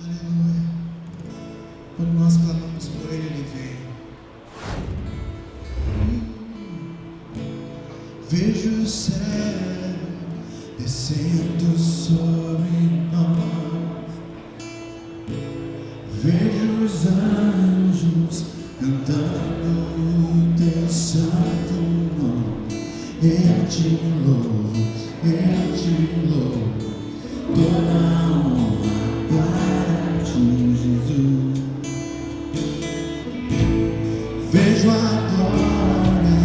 Aleluia. Quando nós clamamos por Ele, Ele vem. Vejo o céu descendo sobre nós. Vejo os anjos cantando o teu santo nome. Eu te louvo, eu te louvo. Toda a honra para ti, Jesus. Vejo a glória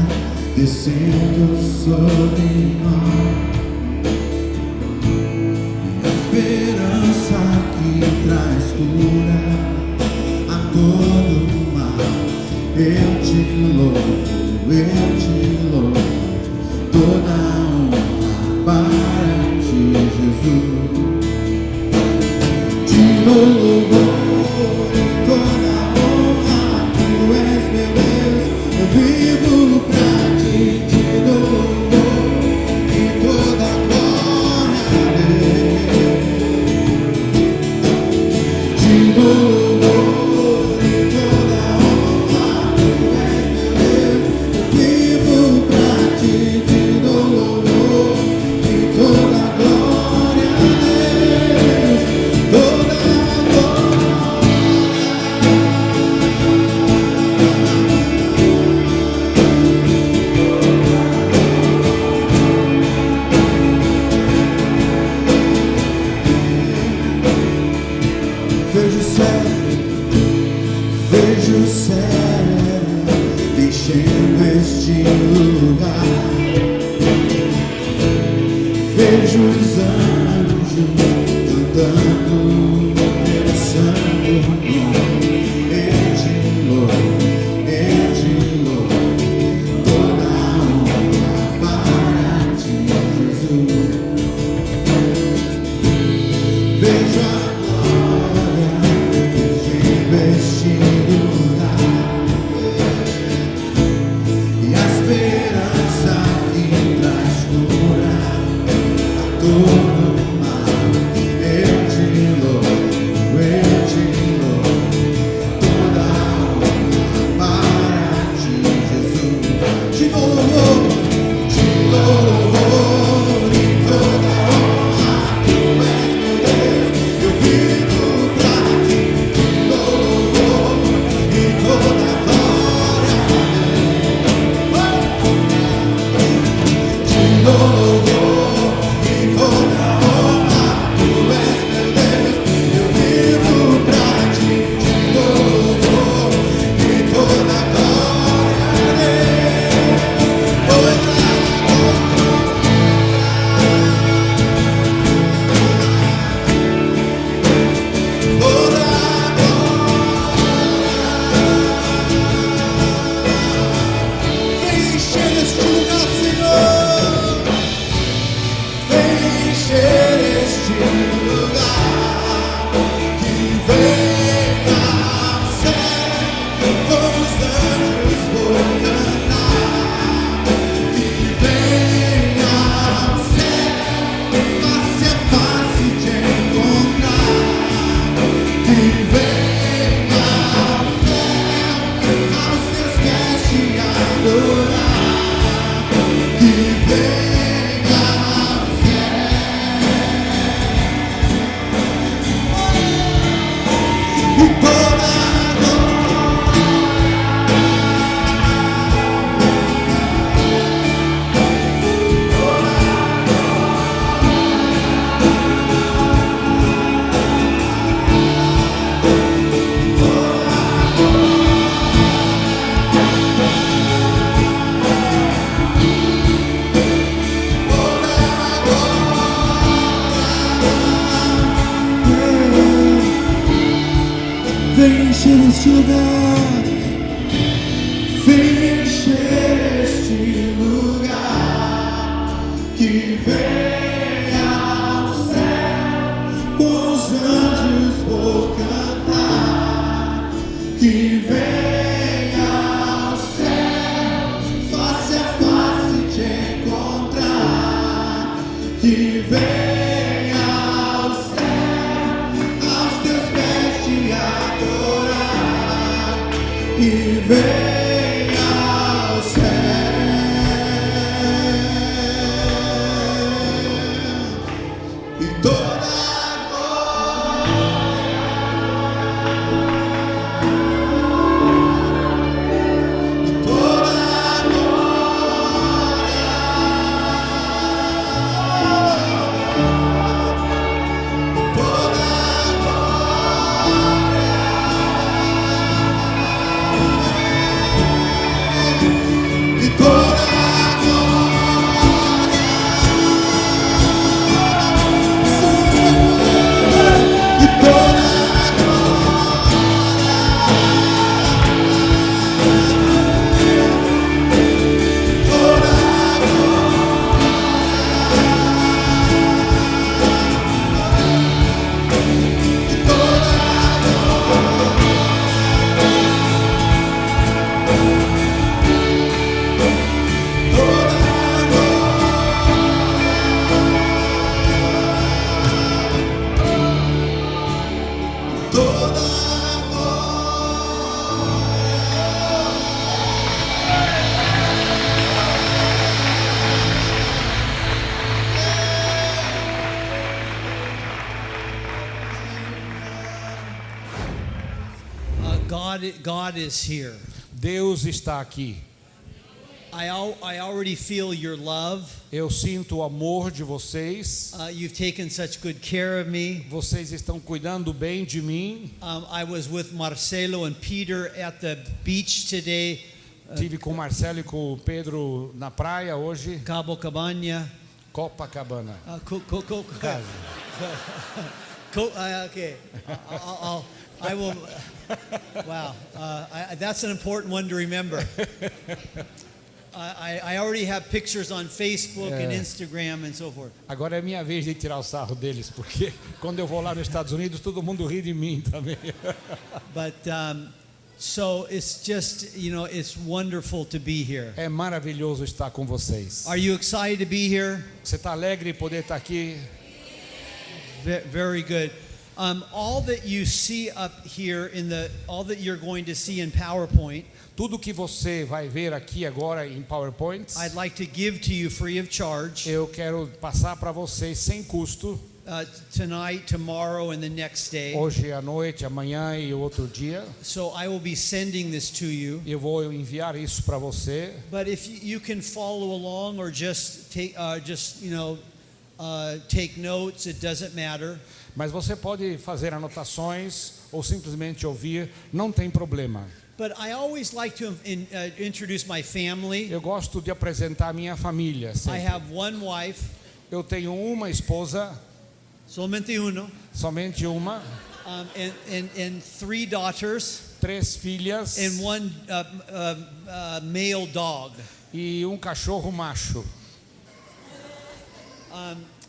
descendo sobre nós. Esperança que traz cura a todo mal. Eu te louvo, eu te louvo. Toda a honra para ti, Jesus. Te louvo, toda a honra. Tu és meu Deus, eu vivo pra ti. Te louvo e toda a glória a Deus. Te louvo e toda a honra. Tu és meu Deus, eu vivo pra ti. Te louvo e toda a glória a Deus. Toda a glória. Vejo o céu enchendo este lugar. Vejo os anjos cantando teu santo nome. Eu te louvo, toda a honra para ti, Jesus. Vejo a este lugar e a esperança que traz cura a todo mal. Eu te louvo, toda a honra para ti, Jesus. Te louvo e toda a honra. Tu és meu Deus, eu vivo pra ti. Vem encher este lugar, vem encher este lugar, que venha ao céu, com os anjos vou cantar, que venha ao céu, face a face te encontrar, que venha ao céu, aos teus pés vem ao céu. E toda God is here. Deus está aqui. I already feel your love. Eu sinto o amor de vocês. You've taken such good care of me. Vocês estão cuidando bem de mim. I was with Marcelo and Peter at the beach today. Tive com o Marcelo e com o Pedro na praia hoje. Copacabana. Copacabana. Okay. I will. Wow, that's an important one to remember. I already have pictures on Facebook and Instagram and so forth. Agora é minha vez de tirar o sarro deles, porque quando eu vou lá nos Estados Unidos, todo mundo ri de mim também. But so it's just, it's wonderful to be here. É maravilhoso estar com vocês. Are you excited to be here? Você está alegre de poder estar aqui? Very good. All that you see up here all that you're going to see in PowerPoint, tudo que você vai ver aqui agora em PowerPoint, I'd like to give to you free of charge. Eu quero passar para vocês sem custo. Tonight, tomorrow, and the next day. Hoje à noite, amanhã e outro dia. So I will be sending this to you. Eu vou enviar isso para você. But if you can follow along or just take, take notes, it doesn't matter. Mas você pode fazer anotações ou simplesmente ouvir, não tem problema. But I always like to introduce my family. Eu gosto de apresentar a minha família. I have one wife. Eu tenho uma esposa. Somente uno. Somente uma. And three daughters. 3 filhas. And one male dog. E um cachorro macho.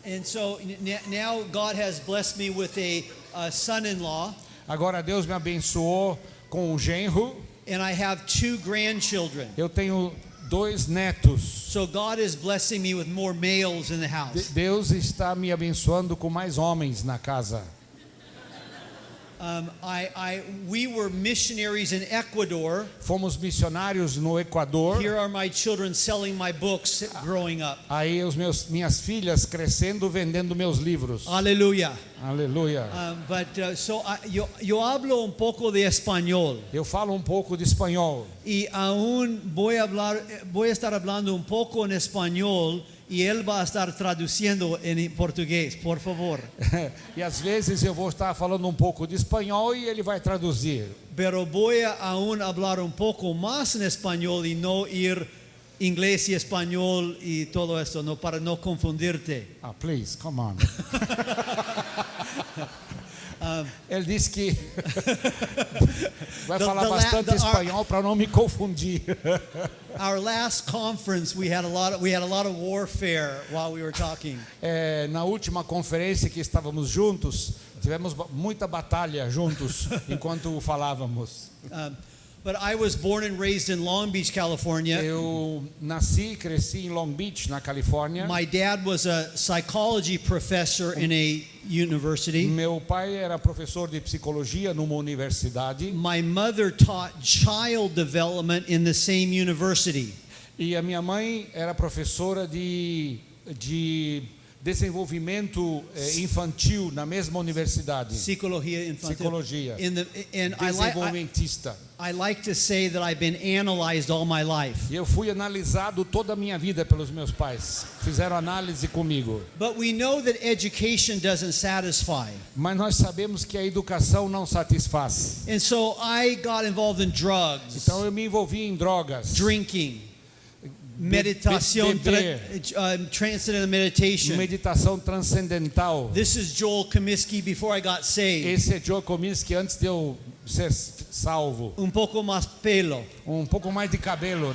And so now God has blessed me with a son-in-law. Agora Deus me abençoou com um genro. And I have 2 grandchildren. Eu tenho 2 netos. So God is blessing me with more males in the house. Deus está me abençoando com mais homens na casa. We were missionaries in Ecuador. Fomos missionários no Equador. Here are my children selling my books growing up. Aí minhas filhas crescendo vendendo meus livros. Aleluia. Aleluia. So yo hablo un poco de español. Eu falo um pouco de espanhol. Y aún voy a estar hablando un poco en español. E ele vai estar traduzindo em português, por favor. E às vezes eu vou estar falando um pouco de espanhol e ele vai traduzir. Pero voy a aún hablar un poco más en español y no ir inglés y español y todo eso, no, para no confundirte. Please, come on. Ele disse que vai falar bastante espanhol para não me confundir. Our last conference, we had a lot of warfare while we were talking. Na última conferência que estávamos juntos, tivemos muita batalha juntos enquanto falávamos. But I was born and raised in Long Beach, California. Eu nasci e cresci em Long Beach, na Califórnia. My dad was a psychology professor in a university. Meu pai era professor de psicologia numa universidade. My mother taught child development in the same university. E a minha mãe era professora de desenvolvimento infantil na mesma universidade. Psicologia infantil. Psicologia. And Desenvolvimentista. I like to say that I've been analyzed all my life. E eu fui analisado toda a minha vida pelos meus pais. Fizeram análise comigo. But we know that education doesn't satisfy. Mas nós sabemos que a educação não satisfaz. And so I got involved in drugs, Então eu me envolvi em drogas, drinking, meditação, beber. transcendental meditation. meditação transcendental. This is Joel Comiskey before I got saved. Esse é Joe Comiskey antes de eu ser salvo. Pouco mais pelo. Pouco mais de cabelo.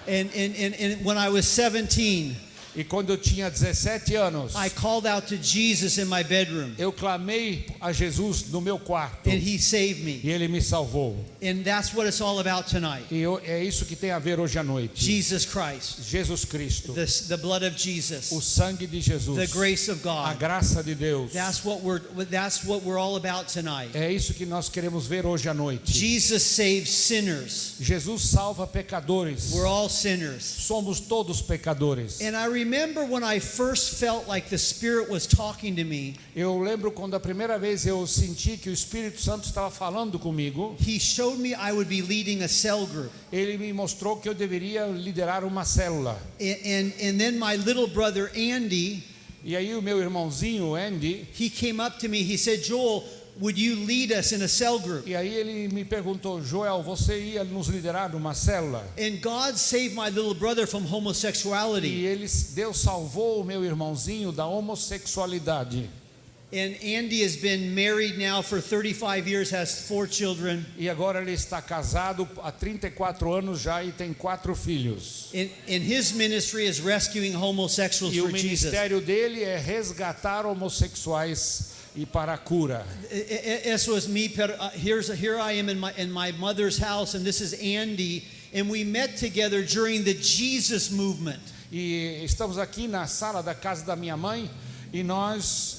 And when I was 17, E quando eu tinha 17 anos, I called out to Jesus in my bedroom, eu clamei a Jesus no meu quarto. and He saved me. E Ele me salvou. And that's what it's all about tonight. E é isso que tem a ver hoje à noite. Jesus Christ, Jesus Cristo. the blood of O Jesus, sangue de Jesus. the grace of A God. graça de Deus. That's what we're all about tonight. É isso que nós queremos ver hoje à noite. Jesus saves sinners. Jesus salva pecadores. We're all sinners. Somos todos pecadores. And I remember when I first felt like the Spirit was talking to me, Eu lembro quando a primeira vez eu senti que o Espírito Santo estava falando comigo. He showed me I would be leading a cell group. Ele me mostrou que eu deveria liderar uma célula. And then my little brother Andy, E aí o meu irmãozinho Andy, he came up to me, he said, Joel, would you lead us in a cell group? e aí ele me perguntou, Joel, você ia nos liderar numa célula? And God saved my little brother from E homosexuality. Deus salvou o meu irmãozinho da homossexualidade. And Andy has been married now for 35 years, has 4 children. E agora ele está casado há 34 anos já e tem 4 filhos. And his ministry is rescuing homosexuals E o for Jesus. ministério dele é resgatar homossexuais e para a cura. Eso es me, pero here I am in my mother's house, and this is Andy, and we met together during the Jesus movement. E estamos aqui na sala da casa da minha mãe e nós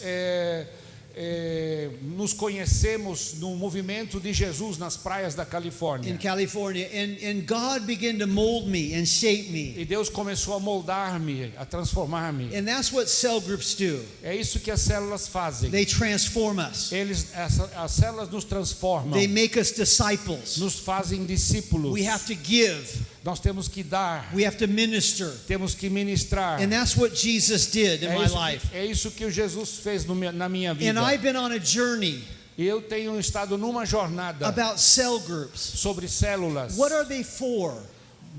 nos conhecemos no movimento de Jesus nas praias da Califórnia. In California, and God began to mold me and shape me. E Deus começou a moldar-me, a transformar-me. And that's what cell groups do. É isso que as células fazem. They transform us. As células nos transformam, They make us disciples. nos fazem discípulos. We have to give. Nós temos que dar, We have to minister. temos que ministrar. And that's what Jesus did in my life. É isso que o Jesus fez na minha vida. And I've been on a journey E eu tenho estado numa jornada about cell groups. sobre células. What are they for?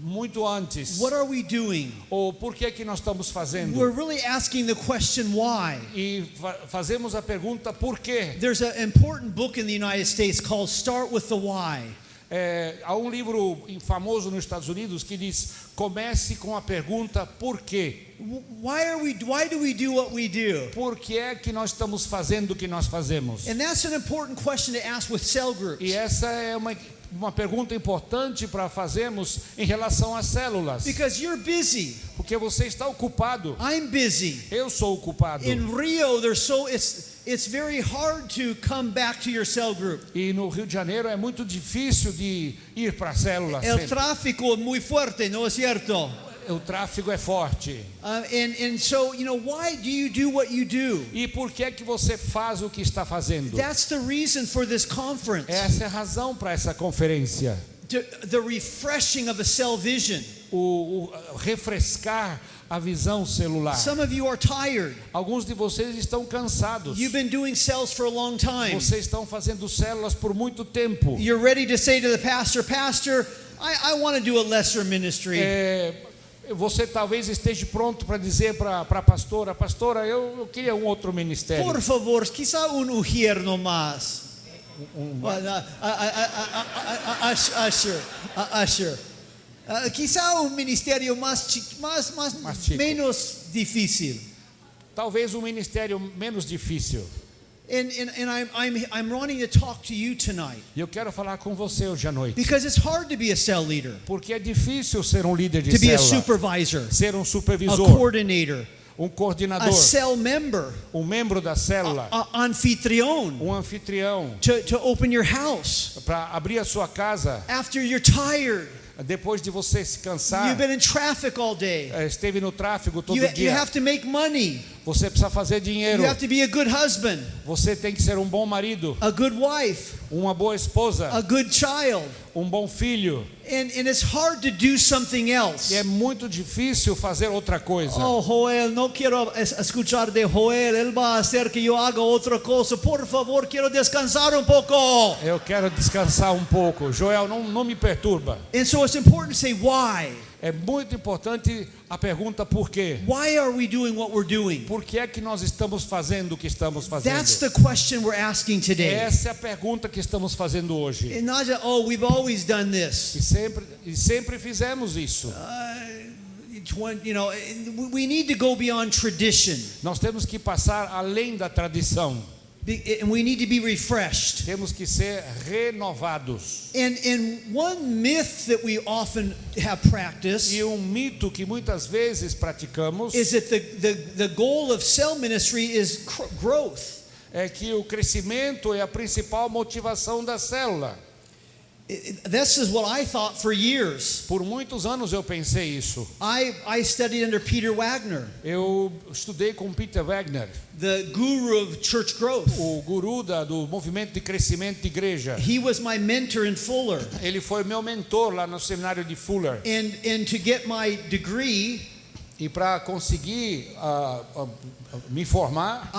Muito antes. What are we doing? Ou por que nós estamos fazendo? We're really asking the question why. E fazemos a pergunta por quê? There's an important book in the United States called Start with the Why. Há um livro famoso nos Estados Unidos que diz: comece com a pergunta por quê? Why do we do what we do? Por que é que nós estamos fazendo o que nós fazemos? And that's an important question to ask with cell groups. E essa é uma pergunta importante para fazermos em relação às células. Because you're busy. Porque você está ocupado. I'm busy. Eu sou ocupado. In Rio, it's very hard to come back to your cell group. E no Rio de Janeiro é muito difícil de ir para a célula. El sempre. tráfico es muy fuerte, ¿no es cierto? O tráfego é forte. And so, why do you do what you do? E por que é que você faz o que está fazendo? That's the reason for this conference. Essa é a razão para essa conferência. The refreshing of a cell vision. O refrescar a visão celular. Some of you are tired. Alguns de vocês estão cansados. You've been doing cells for a long time. Vocês estão fazendo células por muito tempo. You're ready to say to the pastor, I want to do a lesser ministry. Você talvez esteja pronto para dizer para a pastora, eu queria um outro ministério. Por favor, quizá ujier no más. Usher. Quizá ministério menos difícil. Talvez um ministério menos difícil. And I'm wanting to talk to you tonight E eu quero falar com você hoje à noite. because it's hard to be a cell leader, Porque é difícil ser líder de to be a célula, supervisor, ser a supervisor, coordinator, a coordenador, cell member, membro da célula, a anfitrión, anfitrião, to open your house para abrir a sua casa after you're tired. depois de você se cansar. You've been in traffic all day. Esteve no tráfego todo You dia. have to make money. Você precisa fazer dinheiro. You have to be a good husband, Você tem que ser um bom marido, a good wife, uma boa esposa, a good child. bom filho. And it's hard to do something else. E é muito difícil fazer outra coisa. Oh, Joel, no quiero escuchar de Joel. Él va a hacer que yo haga otra cosa. Por favor, quiero descansar un poco. Eu quero descansar um pouco. Joel, não me perturba. And so it's important to say why. É muito importante a pergunta por quê. Why are we doing what we're doing? Por que é que nós estamos fazendo o que estamos fazendo? That's the question we're asking today. Essa é a pergunta que estamos fazendo hoje. And not just, oh, we've always done this. E sempre fizemos isso. You know, we need to go beyond tradition. Nós temos que passar além da tradição. And we need to be refreshed. Temos que ser renovados. And one myth that we often have practiced E mito que muitas vezes praticamos is that the goal of cell ministry is growth. é que o crescimento é a principal motivação da célula. This is what I thought for years. Por muitos anos eu pensei isso. I studied under Peter Wagner, Eu estudei com Peter Wagner, the guru of church growth. o guru do movimento de crescimento de igreja. He was my mentor in Fuller. Ele foi meu mentor lá no seminário de Fuller. And to get my degree, E para conseguir me formar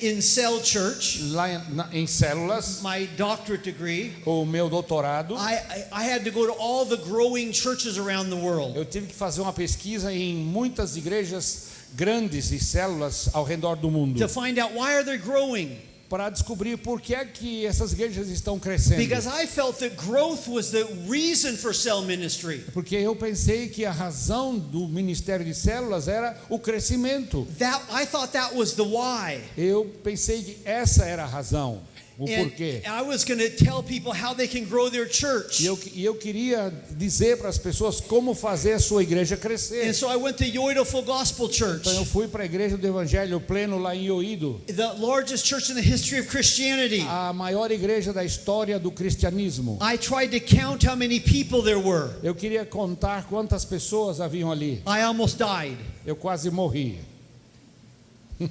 in cell church, lá em células, my doctorate degree, o meu doutorado, I had to go to all the growing churches around the world. eu tive que fazer uma pesquisa em muitas igrejas grandes e células ao redor do mundo To find out why are they growing? para descobrir por que é que essas igrejas estão crescendo. Because I felt that growth was the reason for cell ministry. Porque eu pensei que a razão do ministério de células era o crescimento. I thought that was the why. Eu pensei que essa era a razão, o porquê. And I was going to tell people how they can grow their church. E eu queria dizer para as pessoas como fazer a sua igreja crescer. And so I went to Yoido Full Gospel Church, Então eu fui para a igreja do Evangelho Pleno lá em Ioído, the largest church in the history of Christianity. a maior igreja da história do cristianismo. I tried to count how many people there were. Eu queria contar quantas pessoas haviam ali. I almost died. Eu quase morri.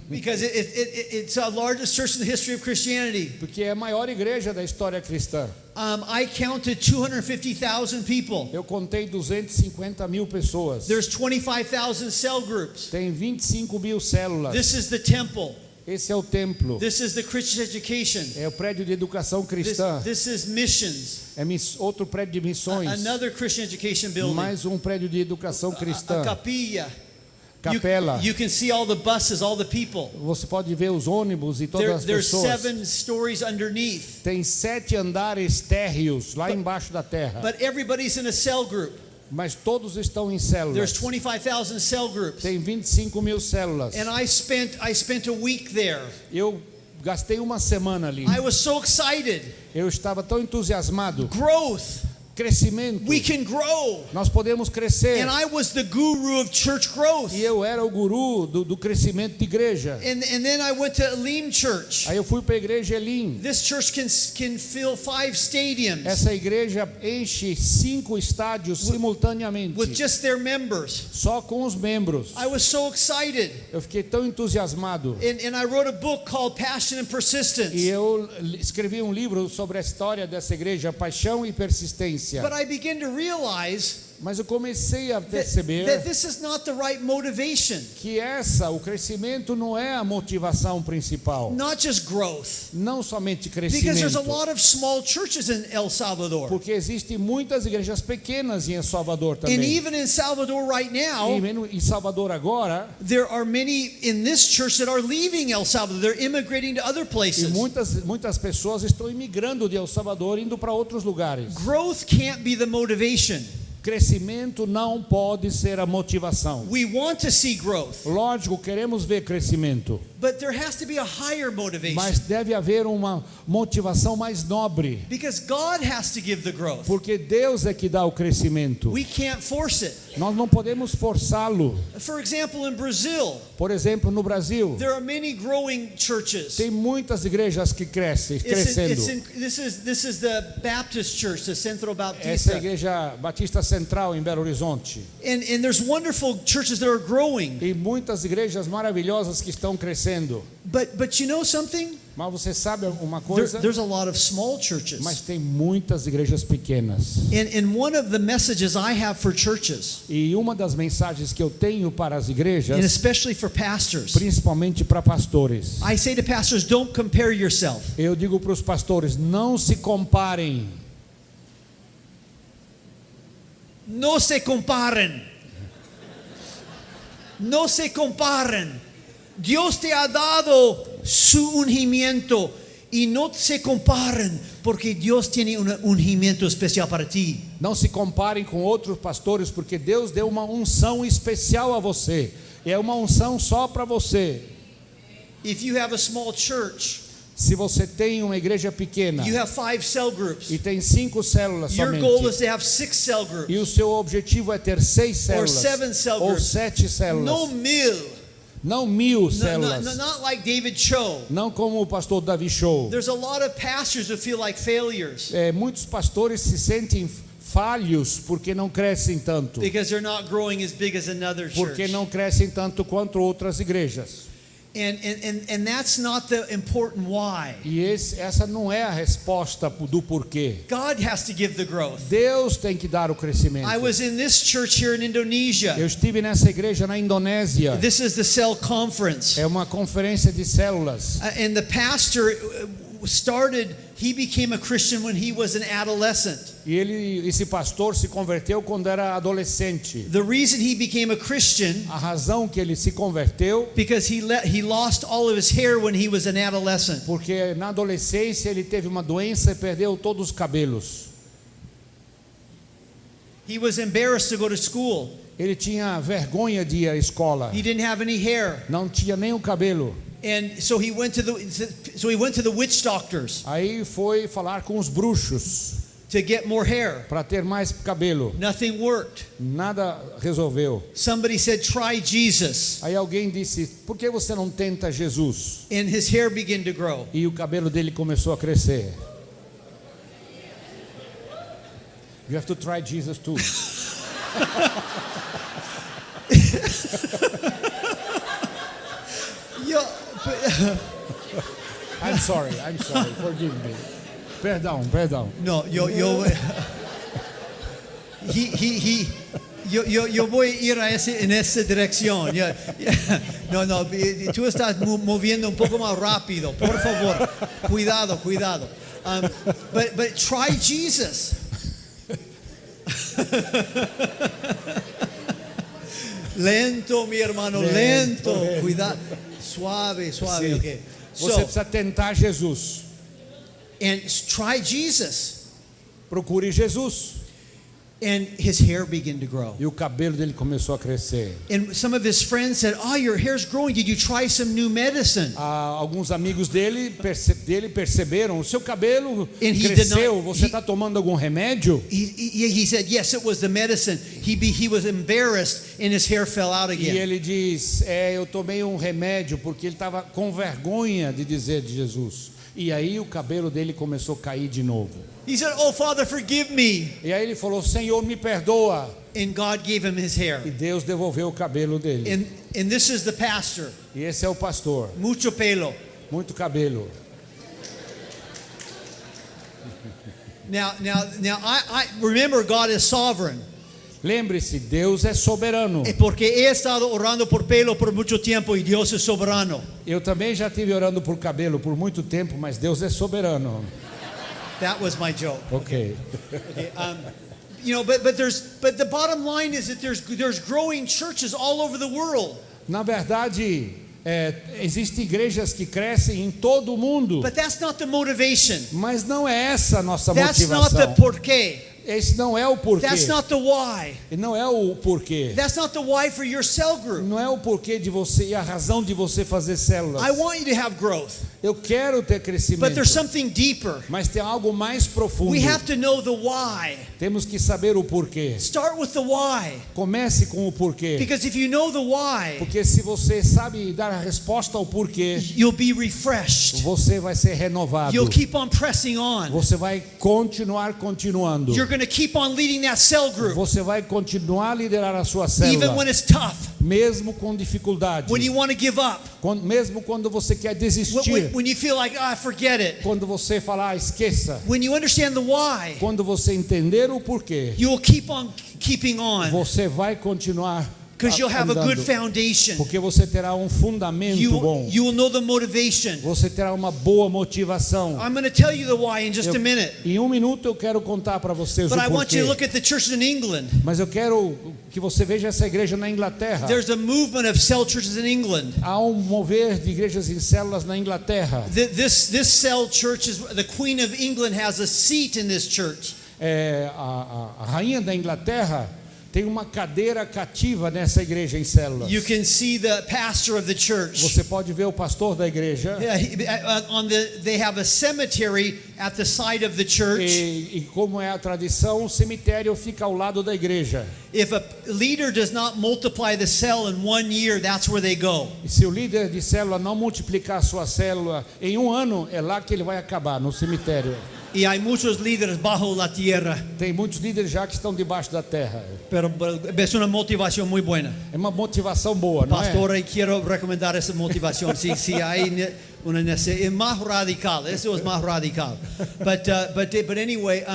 Because it's the largest church in the history of Christianity. Porque é a maior igreja da história cristã. I counted 250,000 people. Eu contei 250 mil pessoas. There's 25,000 cell groups. Tem 25 mil células. This is the temple. Esse é o templo. This is the Christian education. É o prédio de educação cristã. This is missions. É outro prédio de missões. Another Christian education building. Mais prédio de educação A cristã. capilla. Capela. You can see all the buses, all the people. Você pode ver os ônibus e todas as There's pessoas. 7 stories underneath. Tem 7 andares térreos lá embaixo da terra. But everybody's in a cell group. Mas todos estão em There's células. 25,000 cell groups. Tem 25 mil células. And I spent a week there. Eu gastei uma semana ali. I was so excited. Eu estava tão entusiasmado. Growth. Crescimento. We can grow. Nós podemos crescer. And I was the guru of church growth. E eu era o guru do crescimento de igreja. And then I went to Elim Church. Aí eu fui para a igreja Elim. This church can fill 5 stadiums Essa igreja enche 5 estádios simultaneamente. with just their members. Só com os membros. I was so excited. Eu fiquei tão entusiasmado. And I wrote a book called Passion and Persistence. E eu escrevi um livro sobre a história dessa igreja, Paixão e Persistência. But I began to realize Mas eu comecei a perceber that this is not the right motivation. que o crescimento não é a motivação principal. Not just growth. Não somente Because there's a crescimento. lot of small churches in El Salvador. Porque existem muitas igrejas pequenas em El Salvador And também. even in Salvador right now, E mesmo em Salvador agora, there are many in this church that are leaving El Salvador. They're immigrating to other e places. muitas pessoas estão imigrando de El Salvador indo para outros lugares. Growth can't be the motivation. Crescimento não pode ser a motivação. We want to see growth, Lógico, queremos ver crescimento, but there has to be a higher motivation. mas deve haver uma motivação mais nobre, Because God has to give the growth. porque Deus é que dá o crescimento. We can't force it. Nós não podemos forçá-lo. For example, in Brazil, Por exemplo, no Brasil, there are many growing churches. tem muitas igrejas que crescem, crescendo. This is the Baptist Church, the Centro Essa é a Baptista. igreja Batista Central em Belo Horizonte. And there's wonderful churches that are growing. E muitas igrejas maravilhosas que estão crescendo. But you know something? Mas você sabe uma coisa? There's a lot of small churches. Mas tem muitas igrejas pequenas. And one of the messages I have for churches, E uma das mensagens que eu tenho para as and igrejas, especially for pastors, principalmente para pastores, I say to pastors, don't compare yourself. eu digo para os pastores, não se comparem. No se comparen. No se comparen. Dios te ha dado su ungimiento y no se comparen porque Dios tiene un ungimiento especial para ti. Não se comparem com outros pastores, porque Deus deu uma unção especial a você. É uma unção só para você. If you have a small church, Se você tem uma igreja pequena you have 5 cell groups. e tem 5 células Your goal is somente, to have 6 cell groups. e o seu objetivo é ter 6 células 7 cell ou groups. 7 No células, mill. não 1000 No, células, not like David Cho. não como o pastor Davi Show. There's a lot of pastors who feel like failures Muitos pastores se sentem falhos porque não crescem tanto, because they're not growing as big as another church. porque não crescem tanto quanto outras igrejas. And that's not the important why. E essa não é a resposta do porquê. God has to give the growth. Deus tem que dar o crescimento. I was in this church here in Indonesia. Eu estive nessa igreja na Indonésia. This is the cell conference. É uma conferência de células. And the pastor he became a Christian when he was an adolescent. E esse pastor se converteu quando era adolescente. The reason he became a Christian, A razão que ele se converteu, because he lost all of his hair when he was an adolescent. porque na adolescência ele teve uma doença e perdeu todos os cabelos. He was embarrassed to go to school. Ele tinha vergonha de ir à escola. He didn't have any hair. Não tinha nem o cabelo. And so he went to the witch doctors Aí foi falar com os bruxos to get more hair. para ter mais cabelo. Nothing worked. Nada resolveu. Somebody said, try Jesus. Aí alguém disse, por que você não tenta Jesus? And his hair began to grow. E o cabelo dele começou a crescer. You have to try Jesus too. I'm sorry, forgive me. Perdão. No, yo voy a ir en esa dirección. No, tú estás moviendo un poco más rápido, por favor. Cuidado. But try Jesus. Lento, mi hermano, lento. Cuidado. Suave, Sim. okay. Você precisa tentar Jesus. And try Jesus. Procure Jesus. And his hair began to grow. E o cabelo dele começou a crescer. And some of his friends said, your hair's growing. Did you try some new medicine? Alguns amigos dele perceberam, o seu cabelo And he did cresceu, not- você he- está tomando algum remédio? He said, yes, it was the medicine. He was embarrassed and his hair fell out E again. ele diz, eu tomei um remédio, porque ele estava com vergonha de dizer de Jesus. E aí o cabelo dele começou a cair de novo. He said, Father, forgive me. E aí ele falou, Senhor, me perdoa. And God gave him his hair. E Deus devolveu o cabelo dele. And this is the pastor. E esse é o pastor, Mucho pelo. muito cabelo. Now, I remember God is sovereign. Lembre-se, Deus é soberano. Porque he estado orando por pelo por mucho tiempo y Dios es soberano. Eu também já estive orando por cabelo por muito tempo, mas Deus é soberano. That was my joke. Ok. Okay, but the bottom line is that there's growing churches all over the world. Na verdade, existem igrejas que crescem em todo o mundo, But that's not the motivation. mas não é essa a nossa That's not the motivação. porquê. Esse não é o porquê. That's not the why. Não é o porquê. That's not the why for your cell group. Não é o porquê de você e a razão de você fazer células. I want you to have growth. Eu quero ter crescimento. But there's something deeper. Mas tem algo mais profundo. We have to know the why. Temos que saber o porquê. Start with the why. Comece com o porquê. Because if you know the why, Porque se você sabe dar a resposta ao porquê, you'll be refreshed. você vai ser renovado. You'll keep on pressing on. Você vai continuando. You're going to keep on leading that cell group. Você vai continuar a liderar a sua Even célula. when it's tough. Mesmo com dificuldade. When you want to give up. Mesmo quando você quer desistir. When you feel like, forget it. Quando você falar, esqueça. When you understand the why. Quando você entender o porquê. You will keep on keeping on. Você vai continuar Because you'll have a good andando. foundation. Porque você terá um fundamento bom. You will know the motivation. Você terá uma boa motivação. I'm going to tell you the why in just a minute. Em um minuto eu quero contar para vocês But o I want you to porquê. look at the churches in England. Mas eu quero que você veja essa igreja na Inglaterra. There's a movement of cell churches in England. Há um mover de igrejas em células na Inglaterra. This cell church is the Queen of England has a seat in this church. A rainha da Inglaterra tem uma cadeira cativa nessa igreja em células. You can see the pastor of the church. Você pode ver o pastor da igreja. They have a cemetery at the side of the church. E como é a tradição, o cemitério fica ao lado da igreja. If a leader does not multiply the cell in 1 year, that's where they go. E se o líder de célula não multiplicar a sua célula em um ano, é lá que ele vai acabar, no cemitério. Y hay muchos líderes bajo la tierra. Tem muitos líderes já que estão debaixo da terra. Pero es una motivación muy buena. É uma motivação boa, não é? Pastor, y quiero recomendar esa motivación. Si hay una necesidad, es más radical. Eso es más radical. But anyway,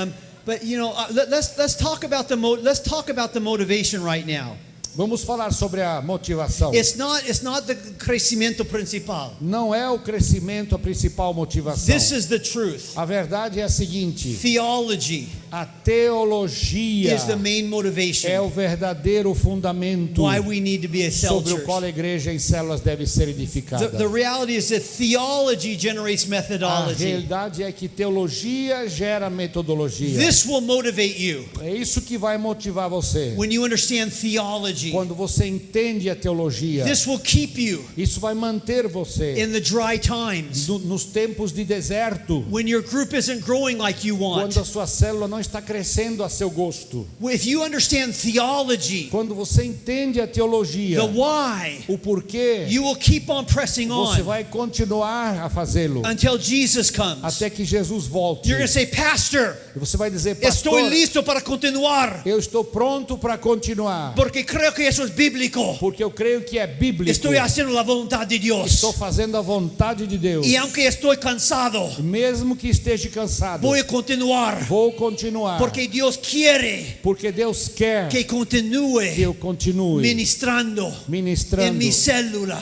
but you know, let's talk about the motivation right now. Vamos falar sobre a motivação. It's not the crecimiento principal. Não é o crescimento a principal motivação. This is the truth. A verdade é a seguinte: Theology a teologia is the main motivation. é o verdadeiro fundamento Why we need to be a cell sobre o church. qual a igreja em células deve ser edificada. The reality is that theology generates A methodology. realidade é que teologia gera metodologia. This will motivate you É isso que vai motivar você. when you understand theology. Quando você entende a teologia, This will keep you isso vai manter você in the dry times nos tempos de deserto, when your group isn't growing like you want. quando a sua célula não está crescendo a seu gosto. If you understand theology, Quando você entende a teologia, the why, o porquê, you will keep on pressing você on vai continuar a fazê-lo until Jesus comes. até que Jesus volte. You're going to say, Pastor, E você vai dizer, pastor, estoy listo para continuar, eu estou pronto para continuar, porque creo que eso es bíblico. porque eu creio que é bíblico. Estoy haciendo la voluntad de Dios. Estou fazendo a vontade de Deus. Y aunque estoy cansado, Mesmo que esteja cansado, voy a continuar, vou continuar, porque Dios quiere porque Deus quer que continúe que eu continue ministrando ministrando en mi célula,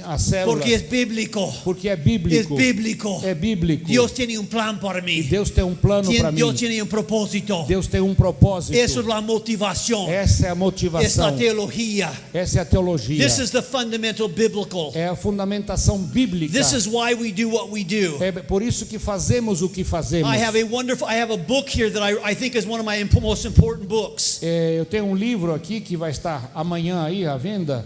a célula, porque es bíblico. porque é Es bíblico. bíblico. É bíblico. Dios tiene un plan para E mí. Deus tem um plano para mim. Dios tiene un propósito. Deus tem um propósito. Eso es la motivación. Essa é a Es la motivação. teología. Essa é a teologia. This is the fundamental biblical. É a fundamentação bíblica. This is why we do what we do. É por isso que fazemos o que fazemos. I have a book here that I think is one of my most important books. Eu tenho um livro aqui que vai estar amanhã aí à venda,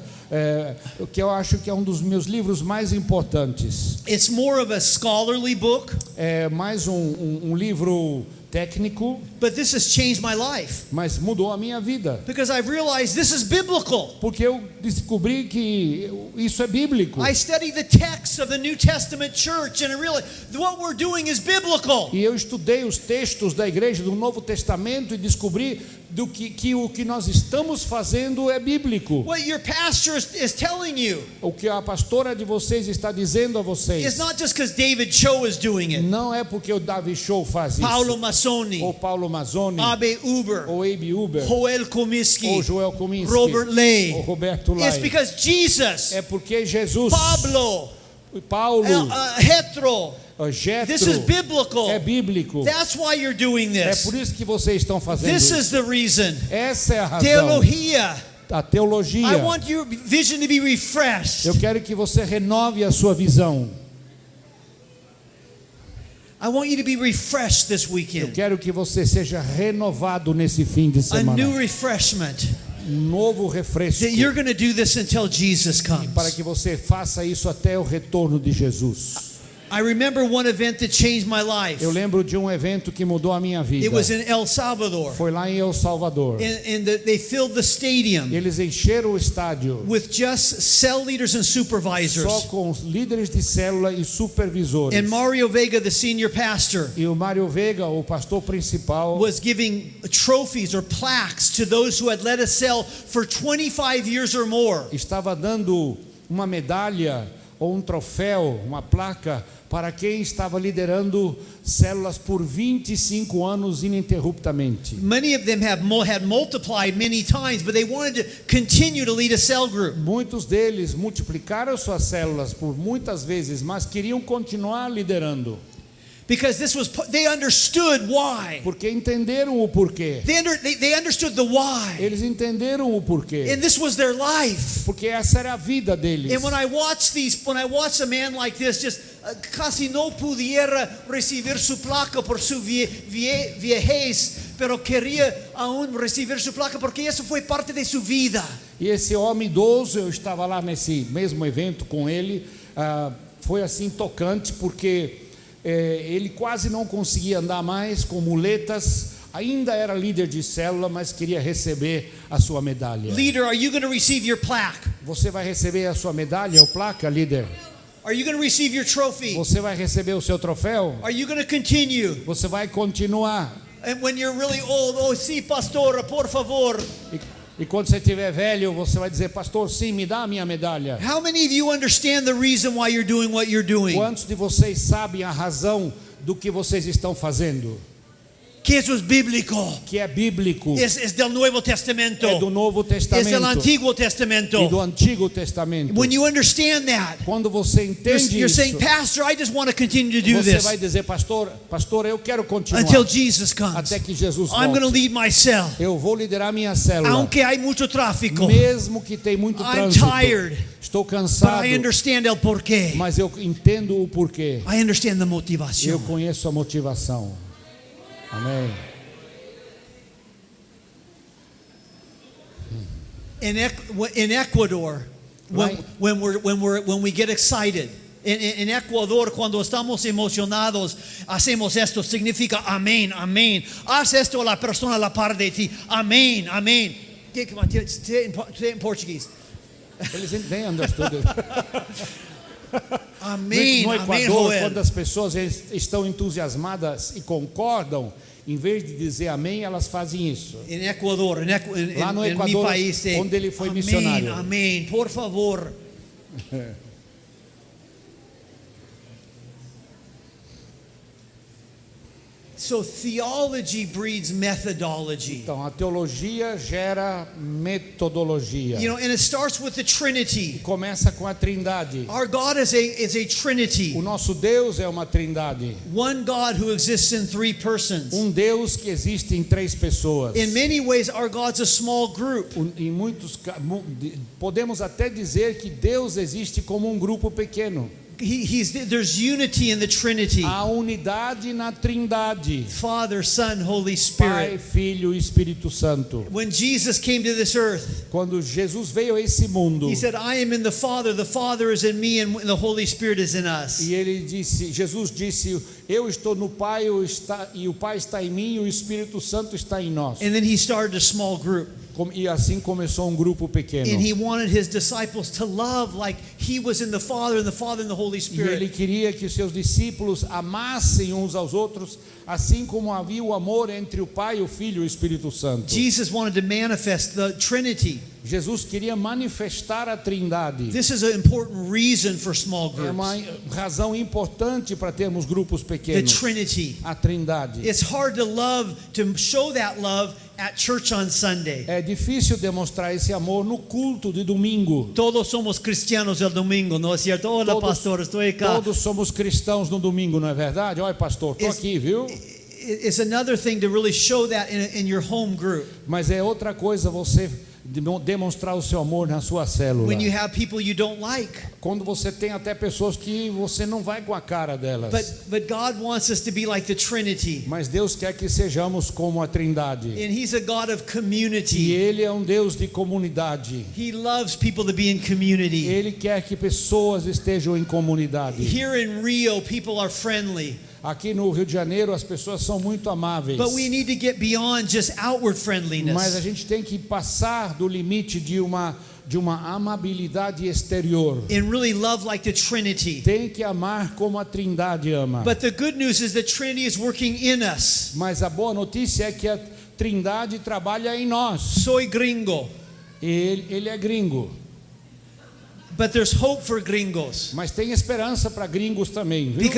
que eu acho que é um dos meus livros mais importantes. It's more of a scholarly book, É mais um livro técnico, but this has changed my life mas mudou a minha vida. because I've realized this is biblical. Porque eu descobri que isso é bíblico. I study the text of the New Testament church and I realize what we're doing is biblical. E eu estudei os textos da igreja do Novo Testamento e descobri que o que nós estamos fazendo é bíblico. What your pastor is telling you O que a pastora de vocês está dizendo a is vocês not just because David Cho is doing it. não é porque o Davi Show faz isso, Paulo Mazzoni, ou Paulo Mazzoni, Abe Uber, ou Abe Uber, Joel Comiskey, ou Joel Kominski, Robert Lay. ou Roberto It's Lai. because Jesus, É porque Jesus, Pablo, Paulo, Jethro, Jetro, this is biblical. é bíblico. That's why you're doing É this. por isso que vocês estão fazendo This isso. is the reason. Essa é a razão. Teología. A teologia. I want your vision to be refreshed. Eu quero que você renove a sua visão. I want you to be refreshed this Eu weekend. quero que você seja renovado nesse fim de A semana. new refreshment. Novo refresco. That you're going to do this until Jesus comes. Para que você faça isso até o retorno de Jesus. I remember one event that changed my life. Eu lembro de um evento que mudou a minha vida. It was in El Salvador. Foi lá em El Salvador. And they filled the stadium Eles encheram o estádio with just cell leaders and supervisors. só com os líderes de célula e supervisores. And Mario Vega, the senior pastor, E o Mário Veiga, o pastor principal, was giving trophies or plaques to those who had led a cell for 25 years or more. estava dando uma medalha ou um troféu, uma placa para quem estava liderando células por 25 anos ininterruptamente. Many of them had multiplied many times, but they wanted to continue to lead a cell group. Muitos deles multiplicaram suas células por muitas vezes, mas queriam continuar liderando, Because they understood why. porque entenderam o porquê. They understood the why. Eles entenderam o porquê, And this was their life. porque essa era a vida deles. And when I watch a man like this, just casi no pudiera recibir su placa por su viejez, pero quería aún recibir su placa porque eso fue parte de su vida. E esse homem idoso, eu estava lá nesse mesmo evento com ele, foi assim tocante, porque ele quase não conseguia andar mais com muletas, ainda era líder de célula, mas queria receber a sua medalha. Leader, are you going to receive your plaque? Você vai receber a sua medalha, ou placa, líder? Are you going to receive your trophy? Você vai receber o seu troféu? Are you going to continue? Você vai continuar? And when you're really old, oh, sí, pastora, por favor. E quando você estiver velho, você vai dizer, pastor, sim, me dá a minha medalha. How many of you understand the reason why you're doing what you're doing? Quantos de vocês sabem a razão do que vocês estão fazendo? Que eso es bíblico. Que é bíblico, Es del Nuevo Testamento. é do Novo Es del Testamento Antiguo e do Testamento. Antigo Testamento. When you understand that, Quando você entende you're isso, saying, Pastor, I just want to continue to do você this vai dizer, pastor, eu quero continuar until Jesus comes. até que Jesus I'm going to volte. lead my cell. Eu vou liderar minha célula, Aunque hay mucho tráfico, mesmo que tem muito I'm trânsito. tired, Estou but cansado, I understand el porqué. mas eu entendo o porquê. I understand the Eu motivación. conheço a motivação. Amém. In Ecuador, Right. when we get excited, en Ecuador, cuando estamos emocionados, hacemos esto, significa amén, amén. Haz esto a la persona a la par de ti, amén, amén. Say in Portuguese. Eles nem understood. Amém, No amém, Equador, Joel. quando as pessoas estão entusiasmadas e concordam, em vez de dizer amém, elas fazem isso. En Ecuador, Lá no en mi Equador, país, onde ele foi amén, missionário. amén, por favor. So theology breeds methodology. Então, a teologia gera metodologia. You know, and it starts with the Trinity. Começa com a Trindade. Our God is a Trinity. O nosso Deus é uma Trindade. One God who exists in three persons. Um Deus que existe em três pessoas. In many ways, our God's a small group. Em muitos podemos até dizer que Deus existe como um grupo pequeno. There's unity in the Trinity. Há unidade na Trindade. Father, Son, Holy Pai, Spirit. Filho e Espírito Santo. When Jesus came to this earth, Quando Jesus veio a esse mundo, He said, I am in the Father is in me, and the Holy Spirit is in us. e ele disse, Jesus disse, eu estou no Pai, e o Pai está em mim, e o Espírito Santo está em nós. And then He started a small group. E assim começou um grupo pequeno. And He wanted His disciples to love like He was in the Father, and the Father and the Holy E ele Spirit. queria que os seus discípulos amassem uns aos outros, assim como havia o amor entre o Pai, o Filho e o Espírito Santo. Jesus wanted to manifest the Trinity. Jesus queria manifestar a Trindade. This is an important reason for small É uma groups. razão importante para termos grupos The pequenos. Trinity. A Trindade. It's hard to show that love at church on Sunday. É difícil demonstrar esse amor no culto de domingo. Todos somos cristianos el domingo, ¿no es cierto? Hola, pastor, estoy acá. Todos somos cristãos no domingo, não é verdade? Olha, pastor, estou It's- aqui, viu? It's another thing to really show that in your home group. Mas é outra coisa você demonstrar o seu amor na sua célula. When you have people you don't like. Quando você tem até pessoas que você não vai com a cara delas. But God wants us to be like the Trinity. Mas Deus quer que sejamos como a Trindade. And He's a God of E community. Ele é um Deus de comunidade. He loves people to be in community. Ele quer que pessoas estejam em comunidade. Here in Rio, people are friendly. Aqui no Rio de Janeiro as pessoas são muito amáveis. But we need to get beyond just outward Mas a friendliness. gente tem que passar do limite de uma amabilidade exterior. And really love like the Trinity. Tem que amar como a Trindade ama. But the good news is the Trinity is working in us. Mas a boa notícia é que a Trindade trabalha em nós. Soy gringo. Ele é gringo. But there's hope for gringos. Mas tem esperança para gringos também, viu?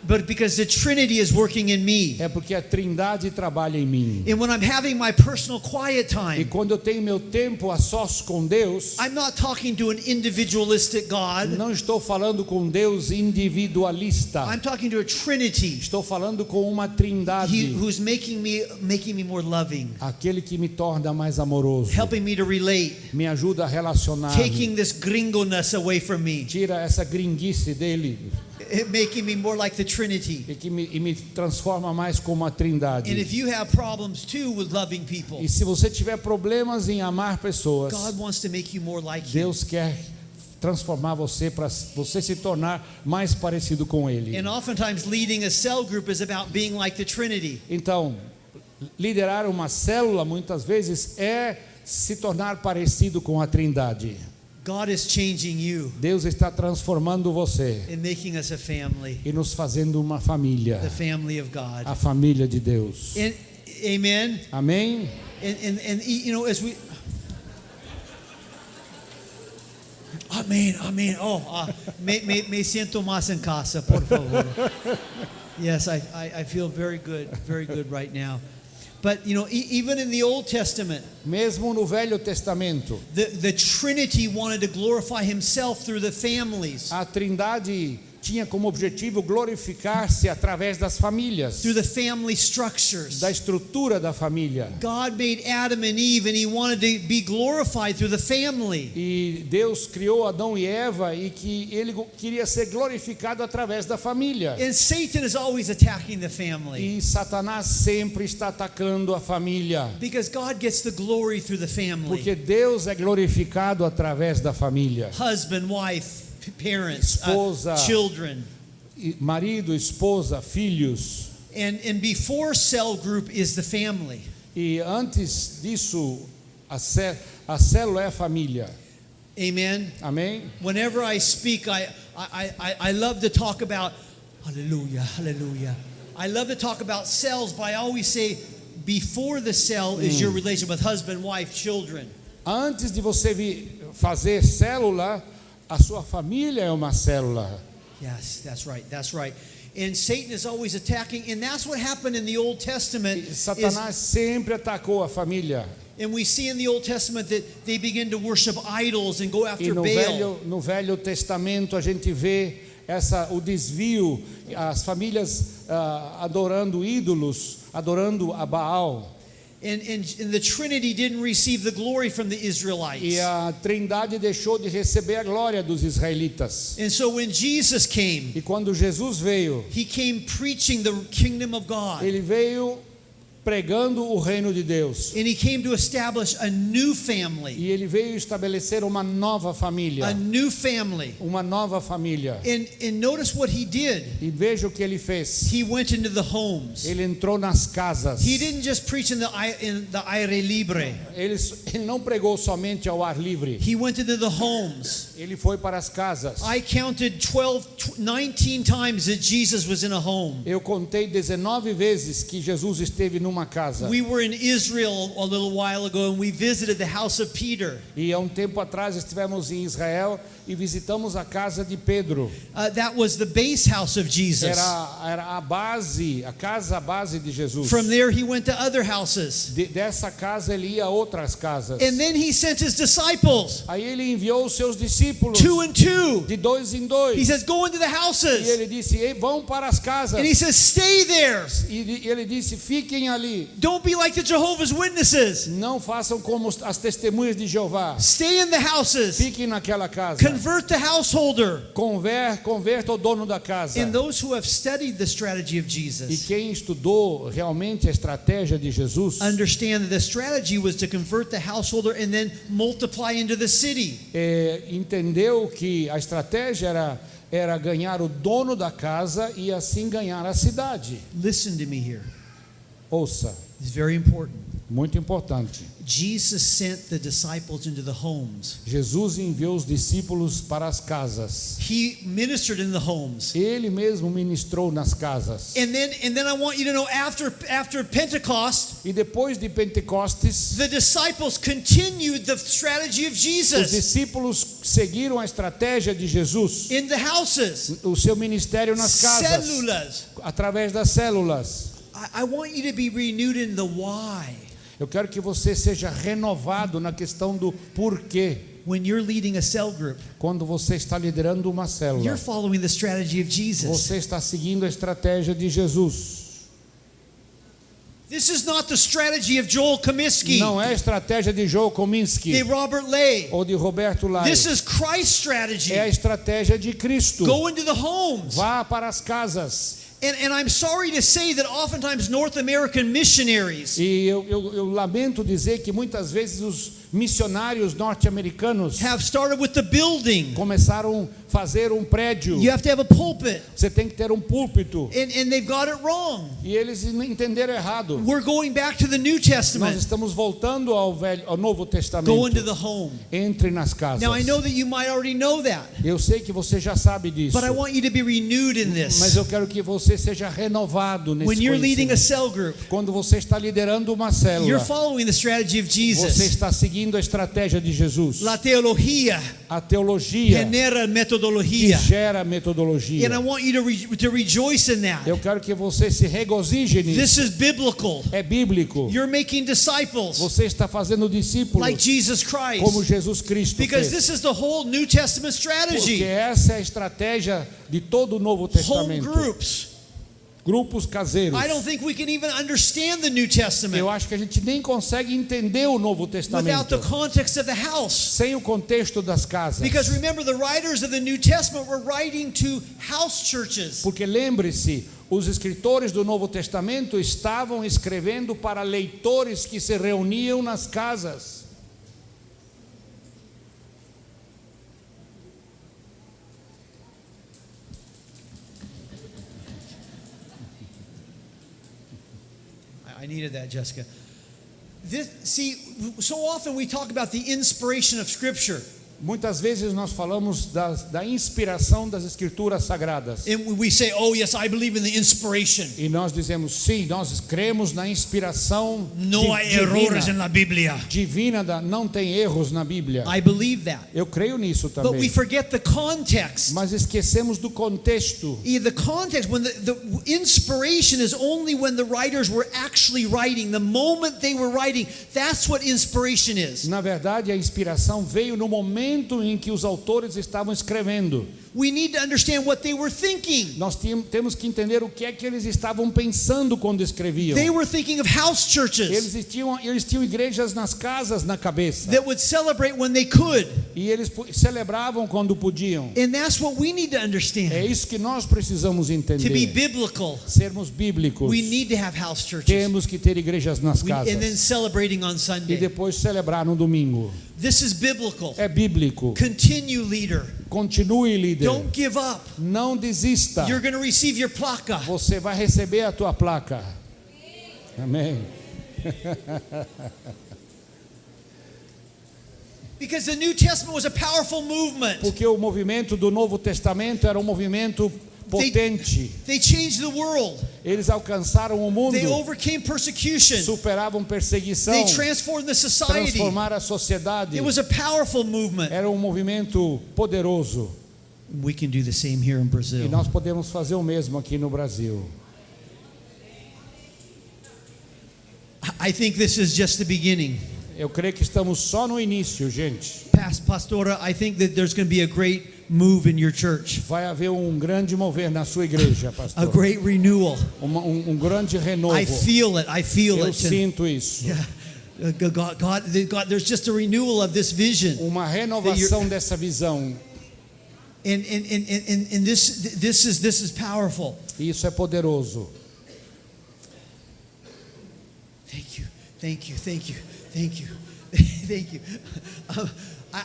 Because the Trinity is working in me. É porque a Trindade trabalha em mim. And when I'm having my personal quiet E time, quando eu tenho meu tempo a sós com Deus, I'm not talking to an individualistic God. não estou falando com Deus individualista. I'm talking to a Trinity Estou falando com uma Trindade. who's making me more loving, Aquele que me torna mais amoroso, helping me to relate, me ajuda a relacionar, taking this gringoness away from me, tira essa gringuice dele making me more like the Trinity. e me transforma mais como a Trindade. And if you have problems too with loving people, E se você tiver problemas em amar pessoas, God wants to make you more like Him. Deus quer transformar você para você se tornar mais parecido com Ele. And oftentimes leading a cell group is about being like the Trinity. Então, liderar uma célula muitas vezes é se tornar parecido com a Trindade. God is changing you Deus está transformando você and making us a family, e nos fazendo uma família, the family of God. a família de Deus. And, amen. Amém? And you know, as we Amém. Oh, me siento más en casa, por favor. Yes, I feel very good right now. But you know, even in the Old Testament, Mesmo no Velho Testamento, the Trinity wanted to glorify Himself through the families, a Trindade tinha como objetivo glorificar-se através das famílias, through the family structures. da estrutura da família. God made Adam and Eve, and He wanted to be glorified through the family. E Deus criou Adão e Eva e que ele queria ser glorificado através da família. And Satan is always attacking the family E Satanás sempre está atacando a família, because God gets the glory through the family. porque Deus é glorificado através da família. Husband, wife, parents, Esposa. children. E marido, esposa, filhos. And before cell group is the family. E antes disso, a célula é a família. Amen. Amém? Whenever I speak, I love to talk about hallelujah. I love to talk about cells, but I always say before the cell is your relation with husband, wife, children. Antes de você fazer célula, a sua família é uma célula. Yes, that's right. And Satan is always attacking, and that's what happened in the Old Testament. Satanás sempre atacou a família. And we see in the Old Testament that they begin to worship idols and go E after Baal. no Velho Testamento a gente vê o desvio, as famílias adorando ídolos, adorando a Baal. And the Trinity didn't receive the glory from the Israelites. E a Trindade deixou de receber a glória dos israelitas. And so when Jesus came, E quando Jesus veio, He came preaching the kingdom of God. ele veio pregando o reino de Deus. And He came to establish a new family. E ele veio estabelecer uma nova família. A new family. Uma nova família. And notice what He did. E veja o que ele fez. He went into the homes. Ele entrou nas casas. He didn't just preach in the aire libre. Ele não pregou somente ao ar livre. He went into the homes. Ele foi para as casas. I counted 19 times that Jesus was in a home. Eu contei 19 vezes que Jesus esteve numa casa. We were in Israel a little while ago and we visited the house of Peter. E há um tempo atrás estivemos em Israel e visitamos a casa de Pedro. That was the base house of Jesus. Era a casa base de Jesus. From there he went to other houses. Dessa casa ele ia a outras casas. And then he sent his disciples, Aí ele enviou os seus discípulos 2 and 2. de 2 em 2. He says, go into the houses. E ele disse: "Ei, vão para as casas." And he says, stay there. E ele disse: "Fiquem ali." ali. Don't be like the Jehovah's Witnesses. Não façam como as testemunhas de Jeová. Stay in the houses. Fiquem naquela casa. Convert the householder. Converta o dono da casa. And those who have studied the strategy of E Jesus quem estudou realmente a estratégia de Jesus understand that the strategy was to convert the householder and then multiply into the city. Entendeu que a estratégia era ganhar o dono da casa e assim ganhar a cidade. Listen to me here. Ouça, It's very important. muito importante. Jesus sent the disciples into the homes. Jesus enviou os discípulos para as casas. He ministered in the homes. Ele mesmo ministrou nas casas. And then I want you to know after Pentecost, E depois de Pentecostes, the disciples continued the strategy of os Jesus discípulos seguiram a estratégia de Jesus. in the houses, O seu ministério nas casas, células. através das células. I want you to be renewed in the why. Eu quero que você seja renovado na questão do porquê. When you're leading a cell group, Quando você está liderando uma célula, you're following the strategy of Jesus. você está seguindo a estratégia de Jesus. This is not the strategy of Joel Comiskey, Não é a estratégia de Joe Kominski de Robert Lay. ou de Roberto Lai. This is Christ's strategy. É a estratégia de Cristo. Go into the homes. Vá para as casas. And I'm sorry to say that oftentimes North American missionaries E eu lamento dizer que muitas vezes os missionários norte-americanos have started with the building. começaram a fazer um prédio. You have to have a pulpit. Você tem que ter um púlpito. And they've got it wrong. E eles entenderam errado. We're going back to the New Nós Testament. estamos voltando ao Novo Testamento. Go into the home. Entre nas casas. Now I know that you might already know that, Eu sei que você já sabe disso. but I want you to be renewed in Mas this. eu quero que você seja renovado nesse When you're leading a conhecimento. cell group, Quando você está liderando uma célula, you're following the strategy of você Jesus. está seguindo a estratégia de Jesus. La teología A teologia genera que metodología. gera metodologia. And I want you to rejoice in that. Eu quero que você se regozije nisso. This is biblical. É bíblico. You're making disciples Você está fazendo discípulos like Jesus como Christ. Jesus Cristo Because fez. this is the whole New Testament Porque strategy. essa é a estratégia de todo o Novo Home Testamento. groups. Grupos caseiros. I don't think we can even understand the New Testament Eu acho que a gente nem consegue entender o Novo without the Testamento context of the house. sem o contexto das casas. Because remember, the writers of the New Testament were writing to house churches. Porque lembre-se, os escritores do Novo Testamento estavam escrevendo para leitores que se reuniam nas casas. I needed that, Jessica. So often we talk about the inspiration of Scripture. Muitas vezes nós falamos da inspiração das escrituras sagradas. And we say, oh yes, I believe in the inspiration. E nós dizemos, sim, nós cremos na inspiração No hay errores en la Biblia. divina, não tem erros na Bíblia. I believe that. Eu creio nisso But we também. forget the context. Mas esquecemos do contexto. The context, when the inspiration is only when the writers were actually writing. The moment they were writing, that's what inspiration is. Na verdade, a inspiração veio no momento em que os autores estavam escrevendo. We need to understand what they were thinking. Nós temos que entender o que é que eles estavam pensando quando escreviam. They were thinking of house churches Eles tinham igrejas nas casas na cabeça. that would celebrate when they could. E eles celebravam quando podiam. And that's what we need to É understand. isso que nós precisamos To be entender. biblical, Sermos bíblicos. we need to have house churches. Temos que ter igrejas nas And then casas. celebrating on E Sunday. depois celebrar no domingo. This is biblical. É bíblico. Continue, leader. Continue, líder. Don't give up. Não desista. You're going to receive your placa. Você vai receber a tua placa. Amém. Because the New Testament was a powerful movement. Porque o movimento do Novo Testamento era um movimento potente. They changed the world. Eles alcançaram o mundo. They overcame persecution. Superavam perseguição. They transformed the society. Transformaram a sociedade. It was a powerful movement. Era um movimento poderoso. We can do the same here in E Brazil. nós podemos fazer o mesmo aqui no Brasil. I think this is just the beginning. Eu creio que estamos só no início, gente. Pastora, I think that there's going to be a great move in your church, Vai haver um grande mover na sua igreja, a pastor. great renewal. Um grande renovo. I feel it. Eu sinto isso. Yeah. God, there's just a renewal of this vision. Uma renovação dessa visão. And this is powerful. Isso é poderoso. Thank you.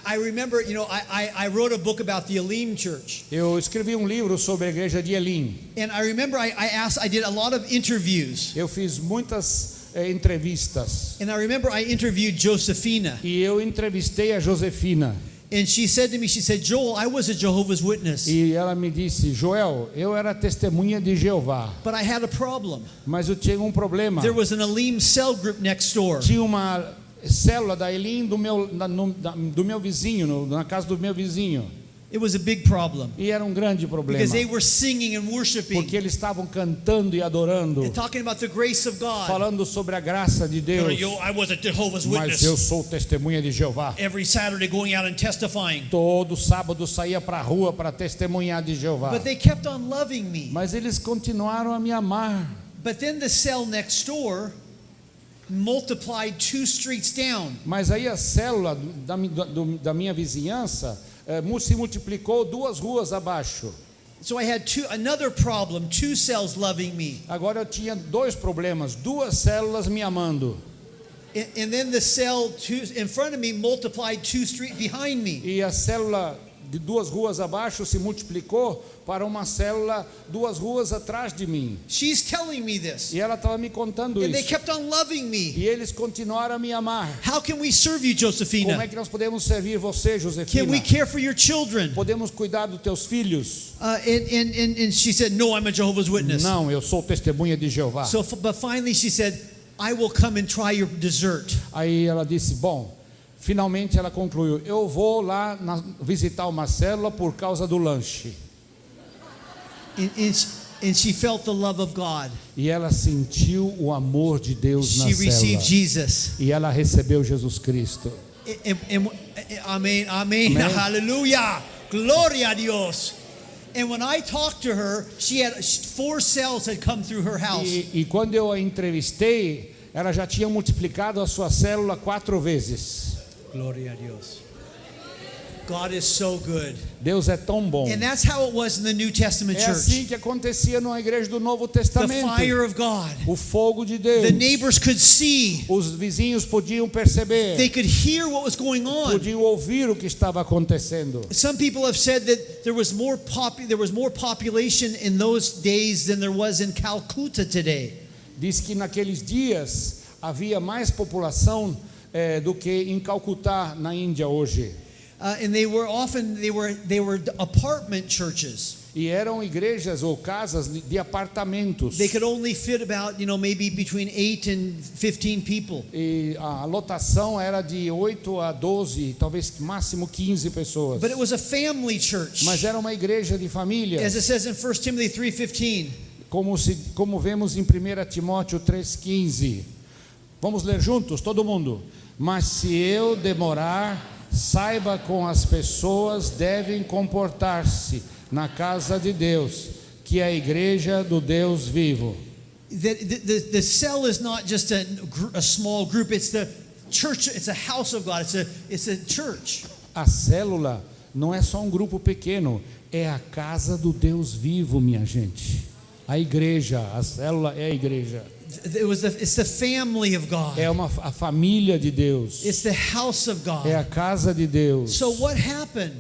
I remember, I wrote a book about the Elim Church, Eu escrevi um livro sobre a igreja de Elim. and I remember I did a lot of interviews, Eu fiz muitas entrevistas. and I remember I interviewed Josephina, E eu entrevistei a Josefina. and she said to me, Joel, I was a Jehovah's Witness, E ela me disse: Joel, eu era testemunha de Jeová, but I had a problem. mas eu tinha um problema. There was an Elim cell group next door. Tinha uma célula da Elim do meu vizinho, na casa do meu vizinho. It was a big problem E era um grande problema, because they were singing and worshiping porque eles estavam cantando e adorando, and talking about the grace of God. falando sobre a graça de Deus. I was a Jehovah's Mas eu Witness. sou testemunha de Jeová. Every Saturday going out and testifying. Todo sábado saía para a rua para testemunhar de Jeová. But they kept on loving me. Mas eles continuaram a me amar. But then the cell next door multiplied 2 streets down. Mas aí a célula da minha vizinhança se multiplicou 2 ruas abaixo. So I had another problem, 2 cells loving me. Agora eu tinha 2 problemas, 2 células me amando. And then the cell in front of me multiplied 2 streets behind me. E a célula de 2 ruas abaixo se multiplicou para uma célula 2 ruas atrás de mim. She's telling me this. E ela estava me contando And they isso. kept on loving me. E eles continuaram a me amar. How can we serve you, Como é Josephina? que nós podemos servir você, Can Josefina? we care for your children? Podemos cuidar dos teus filhos? And she said, no, I'm a Jehovah's Witness. Não, eu sou testemunha de Jeová. But finally she said, I will come and try your dessert. Aí ela disse, bom, finalmente ela concluiu, eu vou lá visitar uma célula por causa do lanche. And she felt the love of God. E ela sentiu o amor de Deus na She célula. received Jesus. E ela recebeu Jesus Cristo. Amen, amen, hallelujah, gloria a Dios. And when I talked to her, she had 4 cells had come through her house. E quando eu a entrevistei, ela já tinha multiplicado a sua célula 4 vezes. Gloria a Dios. God is so good. Deus é tão bom. And that's how it was in the New Testament É assim church. que acontecia na igreja do Novo The Testamento. fire of God. O fogo de Deus. The neighbors could see. Os vizinhos podiam perceber. They could hear what was going on. Podiam ouvir o que estava acontecendo. Some people have said that there was more population in those days than there was in Calcutta today. Diz que naqueles dias havia mais população do que em Calcutá, na Índia hoje. And they were apartment churches. E eram igrejas ou casas de apartamentos. They could only fit about, maybe between 8 and 15 people. E a lotação era de 8 a 12, talvez máximo 15 pessoas. But it was a family church. Mas era uma igreja de família. As it says in 1 Timothy 3:15. Como vemos em 1 Timóteo 3,15. Vamos ler juntos, todo mundo. Mas se eu demorar, saiba como as pessoas devem comportar-se na casa de Deus, que é a igreja do Deus vivo. The cell is not just a small group, it's the church, it's a house of God, it's a church. A célula não é só um grupo pequeno, é a casa do Deus vivo, minha gente. A igreja, a célula é a igreja. It's the family of God. É a família de Deus. It's the house of God. É a casa de Deus. So what happened?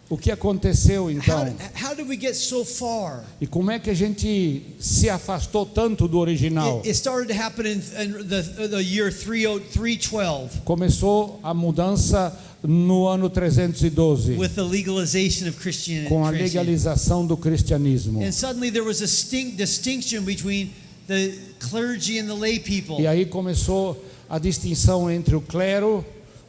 O que aconteceu então? How did we get so far? E como é que a gente se afastou tanto do original? It started to happen in the year 312. Começou a mudança no ano 312. With the legalization of Christianity. Com a legalização do cristianismo. And suddenly there was a distinction between the clergy and the lay people. E aí começou a distinção entre o clero,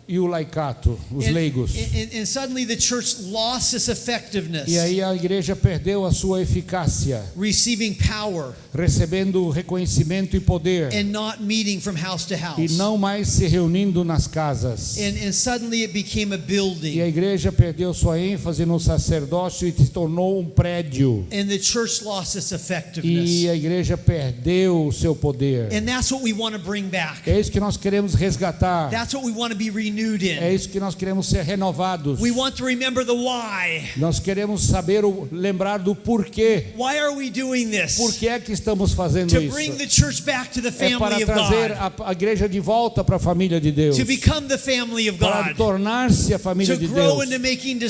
e o laicato, os And, leigos. and suddenly the church lost its effectiveness, E aí a igreja perdeu a sua eficácia, receiving power recebendo reconhecimento e poder, and not meeting from house to e house. não mais se reunindo nas casas. And suddenly it became a E a building. igreja perdeu sua ênfase no sacerdócio e se tornou um prédio. And the church lost its E effectiveness. a igreja perdeu o seu poder. And that's what we want to bring back. É isso que nós queremos resgatar. That's what we want to be renewed É in. isso que nós queremos ser renovados. We want to remember the why. Nós queremos saber, lembrar do porquê. Why are we doing this? Por que é que estamos fazendo To isso? bring the church back to the É para family of trazer God. a igreja de volta para a família de Deus. To become the family of Para God. tornar-se a família To de grow Deus. into making Para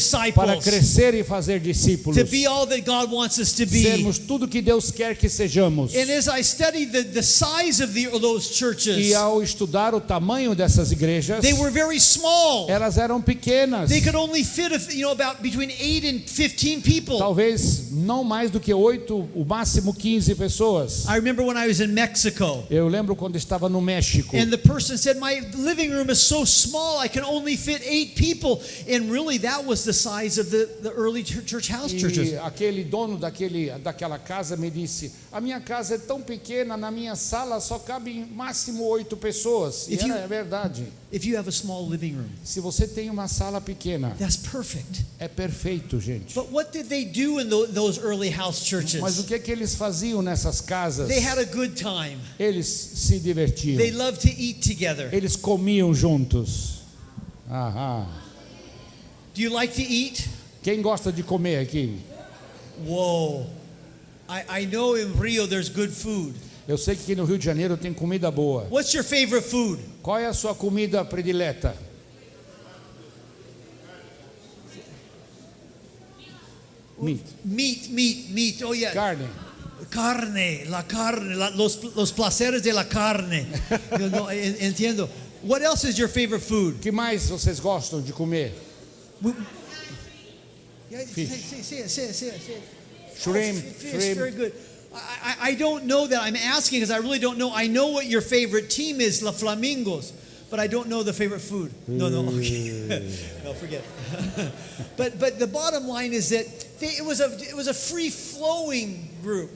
disciples. crescer e fazer discípulos. To be all that God wants us to be. Sermos tudo que Deus quer que sejamos. And as I studied the size of those churches, E ao estudar o tamanho dessas igrejas, they were very small. elas eram pequenas. They could only fit, about between 8 and 15 people. Talvez não mais do que 8, o máximo 15 pessoas. I remember when I was in Mexico, Eu lembro quando estava no México. and the person said, "My living room is so small, I can only fit 8 people." And really, that was the size of the early church house churches. E aquele dono daquela casa me disse: a minha casa é tão pequena, na minha sala só cabem máximo 8 pessoas. E If you- é verdade. If you have a small living room, Se você tem uma sala pequena, that's perfect. é perfeito, gente. But what did they do in those early house churches? Mas o que é que eles faziam nessas casas? They had a good time. Eles se divertiam. They loved to eat together. Eles comiam juntos. Aham. Do you like to eat? Quem gosta de comer aqui? Whoa. I know in Rio there's good food. Eu sei que aqui no Rio de Janeiro tem comida boa. What's your favorite food? Qual é a sua comida predileta? Meat. Meat. Oh yeah. Carne. La carne, los placeres de la carne. Yo no, entiendo. What else is your favorite food? O que mais vocês gostam de comer? Yeah, Fish. say it. Shrimp, Fish, shrimp. very good. I don't know that. I'm asking because I really don't know. I know what your favorite team is, La Flamingos, but I don't know the favorite food. No, okay. No, forget. but the bottom line is that it was a free flowing group.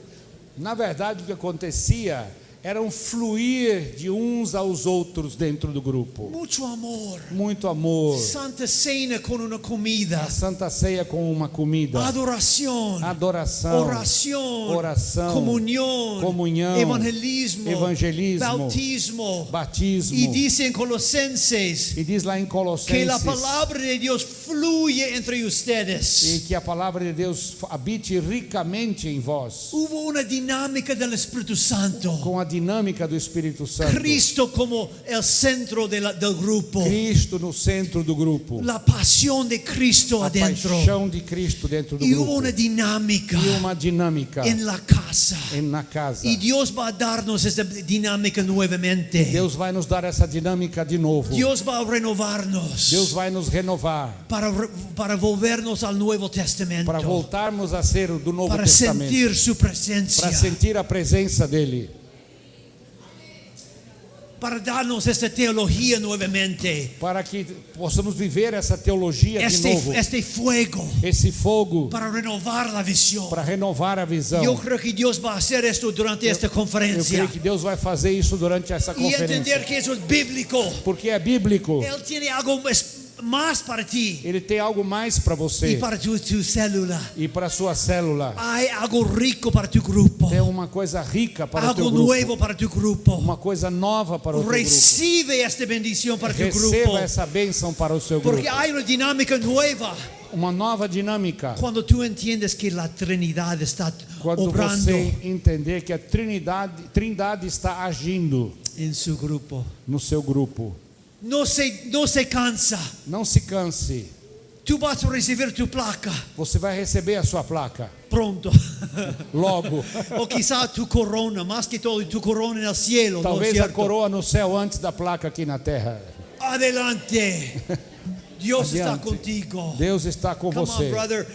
Na verdade, o que acontecia era um fluir de uns aos outros dentro do grupo. Mucho amor. Muito amor. Santa Cena con una comida. A Santa Ceia com uma comida. Adoración. Adoração. Oración. Comunión. Evangelismo. Bautismo. Batismo. Y dice en Colosenses E diz lá em que Colossenses la palabra de Dios fluye entre e ustedes. que a palavra de Deus habite ricamente em vós, Hubo una dinámica del Espíritu Santo. com a dinâmica do Espírito Santo. Cristo como el centro del grupo. Cristo no centro do grupo. La pasión de Cristo A adentro. paixão de Cristo dentro do Y hubo grupo. una dinámica E uma dinâmica en la casa. na casa. Y Dios va a darnos esa dinámica nuevamente. Deus vai nos dar essa dinâmica de novo. Dios va a renovarnos Deus vai nos renovar para volvernos al Nuevo Testamento, para voltarmos a ser do Novo para Testamento, sentir su presencia, para sentir a presença dele, para darnos esta teología nuevamente, para que possamos viver essa teologia de novo, este fuego esse fogo para renovar la visión. para renovar a visão. Yo creo que Dios va a hacer esto durante esta Eu conferencia creio que Deus vai fazer isso durante essa y entender conferência, que eso es bíblico. porque é bíblico. Él tiene algo más para ti Ele tem algo mais para y você para tu célula. e para a sua célula. Hay algo rico para tu grupo, Tem uma coisa rica para o teu algo grupo, nuevo para tu grupo. uma coisa nova para o teu grupo. Recibe esta bendición para tu grupo, Receba essa bênção para o seu grupo. porque hay una dinámica nueva Uma nova dinâmica. cuando tú entiendes que la Trinidad está Quando obrando você entender que a Trindade está agindo en su grupo. no seu grupo. No se cansa. Não se canse. Tú vas a recibir tu placa Você vai receber a sua placa pronto. logo. O quizá tu corona, más que todo tu corona en el cielo. ¿no es Talvez a cierto? coroa no céu antes da placa aqui na terra. Adelante. Dios está Adiante. contigo. Deus está com Come você. on, brother.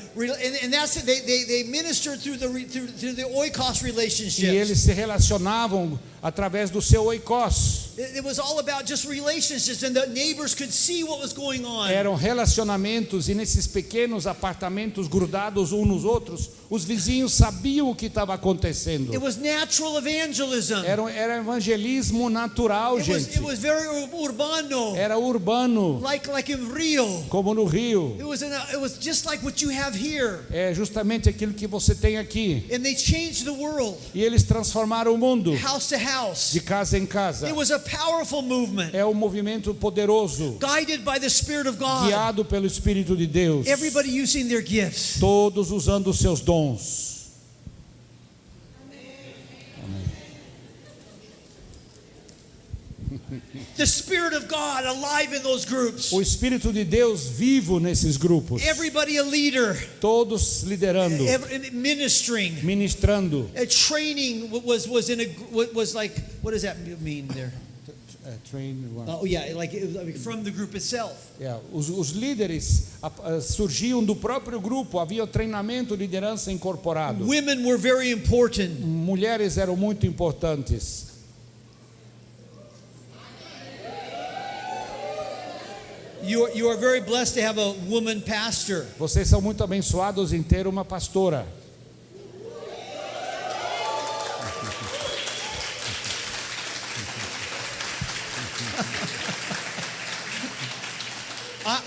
And that's it. They minister through the oikos E relationships. eles se relacionavam através do seu oikos. It was all about just relationships, and the neighbors could see what was going on. Eram relacionamentos, e nesses pequenos apartamentos grudados uns nos outros, os vizinhos sabiam o que estava acontecendo. It was natural evangelism. Era evangelismo natural, gente. It was very urbano, Era urbano, like in Rio. como no Rio. It was just like what you have here. É justamente aquilo que você tem aqui. And they changed the world, E eles transformaram o mundo house to house. de casa em casa. It was a powerful movement, É um movimento poderoso, guided by the Spirit of God. guiado pelo Espírito de Deus. Everybody using their gifts. Todos usando os seus dons. The Spirit of God alive in those groups. O Espírito de Deus vivo nesses grupos. Everybody a leader, Todos liderando, ministering. ministrando. A training was like, what does that mean there? Oh yeah, like from the group itself. Os líderes surgiam do próprio grupo, havia treinamento, liderança incorporado. Women were very important. Mulheres eram muito importantes. You are very blessed to have a woman pastor. Vocês são muito abençoados em ter uma pastora.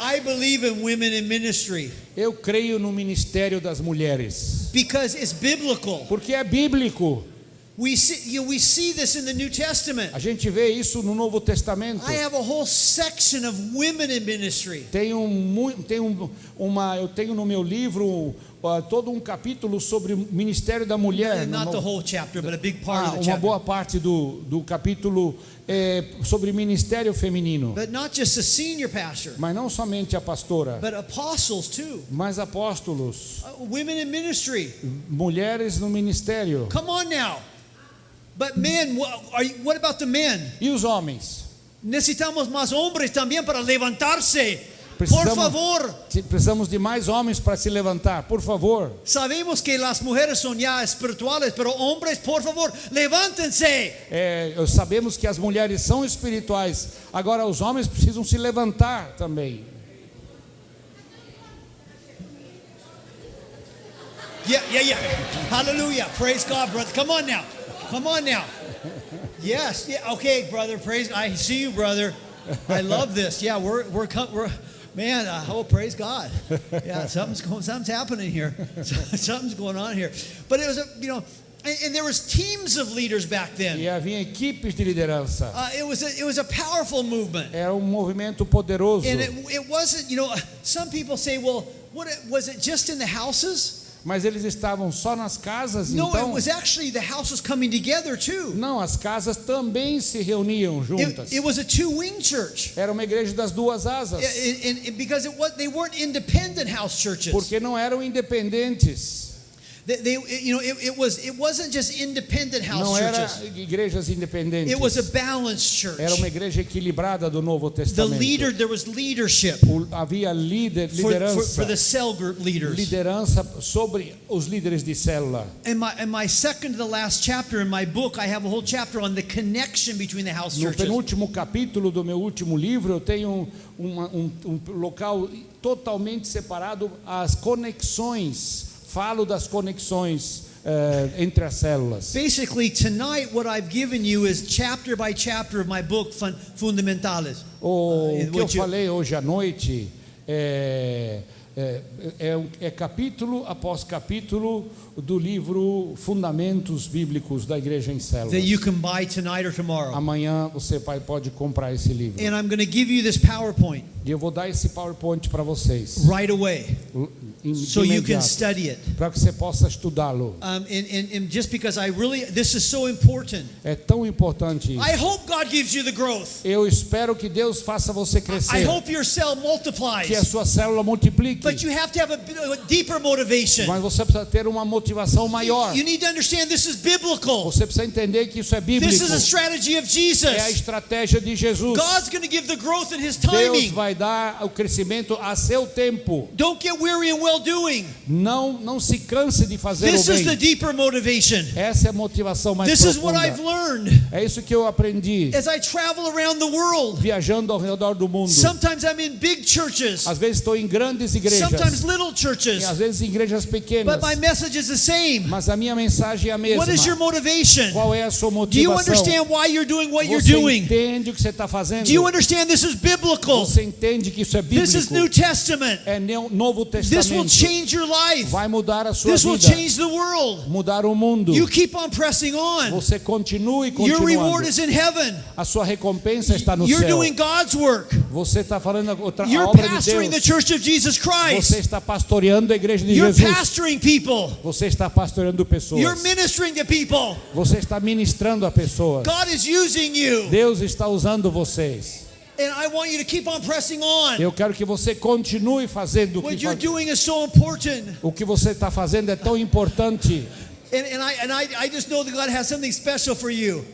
I believe in women in ministry Eu creio no ministério das mulheres, because it's biblical. porque é bíblico. We see this in the New Testament. A gente vê isso no Novo Testamento. I have a whole section of women in ministry. Eu tenho no meu livro todo um capítulo sobre o ministério da mulher. Not the whole chapter, but a big part of the Uma chapter. boa parte do capítulo sobre ministério feminino. But not just a senior pastor, Mas não somente a pastora, but apostles too. mas apóstolos, Women in ministry. mulheres no ministério. Come on now. But men, what about the men? E os homens? Necesitamos más hombres también para levantarse. Por favor. Precisamos de mais homens para se levantar, por favor. Sabemos que las mujeres son ya espirituales, pero hombres, por favor, levántense. Sabemos que as mulheres são espirituais, agora os homens precisam se levantar também. Yeah. Hallelujah. Praise God, brother. Come on now. Yes. Yeah. Okay, brother. Praise. I see you, brother. I love this. Yeah, we're man. Praise God. Yeah, something's happening here. Something's going on here. But it was and there was teams of leaders back then. E havia equipes de liderança. It was a powerful movement. Era movimento poderoso. And it wasn't. Some people say, well, was it just in the houses? Mas eles estavam só nas casas, No, então? it was actually the houses coming together too. Não, as casas também se reuniam juntas. It was a two-wing church. Era uma igreja das duas asas. Because they weren't independent house churches. Porque não eram independentes. It wasn't just independent house Não era churches. igrejas independentes. It was a balanced church. Era uma igreja equilibrada do Novo Testamento. There was leadership. Havia liderança. For the cell group leaders. Liderança sobre os líderes de célula. In my second to the last chapter in my book, I have a whole chapter on the connection between the house No churches. penúltimo capítulo do meu último livro, eu tenho um local totalmente separado, as conexões. Falo das conexões entre as células. Basically, tonight what I've given you is chapter by chapter of my book, Fundamentales. O que eu falei hoje à noite é capítulo após capítulo do livro Fundamentos Bíblicos da Igreja em Células. That you can buy tonight or tomorrow. Amanhã você pode comprar esse livro. And I'm going to give you this PowerPoint. E eu vou dar esse PowerPoint para vocês. Right away. So you can study it. Para que você possa estudá-lo. And just because this is so important. É tão importante isso. I hope God gives you the growth. Eu espero que Deus faça você crescer. I hope your cell multiplies. Que a sua célula multiplique. But you have to have a deeper motivation. Mas você precisa ter uma motivação maior. You need to understand this is biblical. Você precisa entender que isso é bíblico. This is a strategy of Jesus. É a estratégia de Jesus. God's going to give the growth in His Deus timing. vai dar o crescimento a seu tempo. Don't get weary in well well-doing. Não se canse de fazer This o is the bem. deeper motivation. Essa é a motivação mais This is what I've profunda. learned É isso que eu aprendi as I travel around the world. viajando ao redor do mundo. Sometimes I'm in big churches, Às vezes estou em grandes igrejas, sometimes little e churches, às vezes em igrejas pequenas. but my message is the same. Mas a minha mensagem é a mesma. What is your motivation? Qual é a sua Do you motivação? understand why you're doing what you're Você doing? entende o que você está fazendo? Do you understand this is biblical? Você entende que isso é bíblico? This is New Testament. É Novo This will Testamento. change your life. Vai mudar a sua This will vida. change the world. Mudar o mundo. You keep on pressing on. Você continue Your reward continuando. is in heaven. A sua recompensa está no You're céu. doing God's work. Você está falando a You're obra de pastoring the Deus. Church of Jesus Christ. Você está pastoreando a igreja de You're Jesus. pastoring people. Você está pastoreando pessoas. You're ministering to people. Você está ministrando a pessoas. God is using you. Deus está usando vocês. And I want you to keep on pressing on. Eu quero que você continue fazendo What you're doing is so important. o que você está fazendo é tão importante. And I just know that God has something special for you.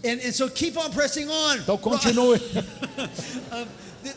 And so keep on pressing on. Então continue.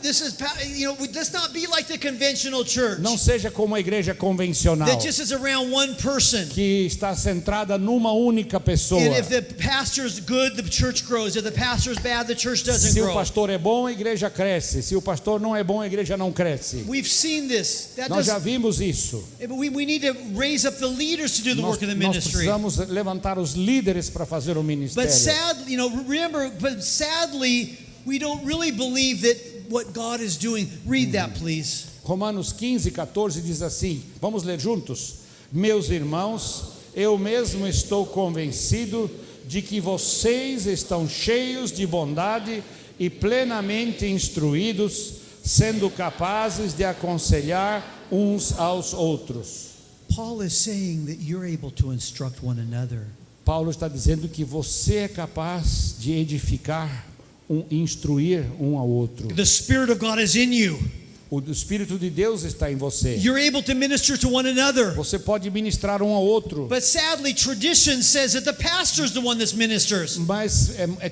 This is, let's not be like the conventional church Não seja como a igreja convencional, that just is around one person. que está centrada numa única pessoa. And if the pastor's good, the church grows. If the pastor's bad, the church doesn't Se o grow. pastor é bom, a igreja cresce. Se o pastor não é bom, a igreja não cresce. We've seen this. Nós já vimos isso. We need to raise up the leaders to do the Nós work of the nós ministry. precisamos levantar os líderes para fazer o ministério. But sadly, we don't really believe that what God is doing. Read that, please. Romanos 15:14 diz assim, vamos ler juntos? Meus irmãos, eu mesmo estou convencido de que vocês estão cheios de bondade e plenamente instruídos, sendo capazes de aconselhar uns aos outros. Paul is saying that you're able to instruct one another. Paulo está dizendo que você é capaz de edificar, instruir um ao outro. The Spirit of God is in you. O Espírito de Deus está em você. You're able to minister to one another. Você pode ministrar um ao outro. But sadly, tradition says that the pastor is the one that ministers. Mas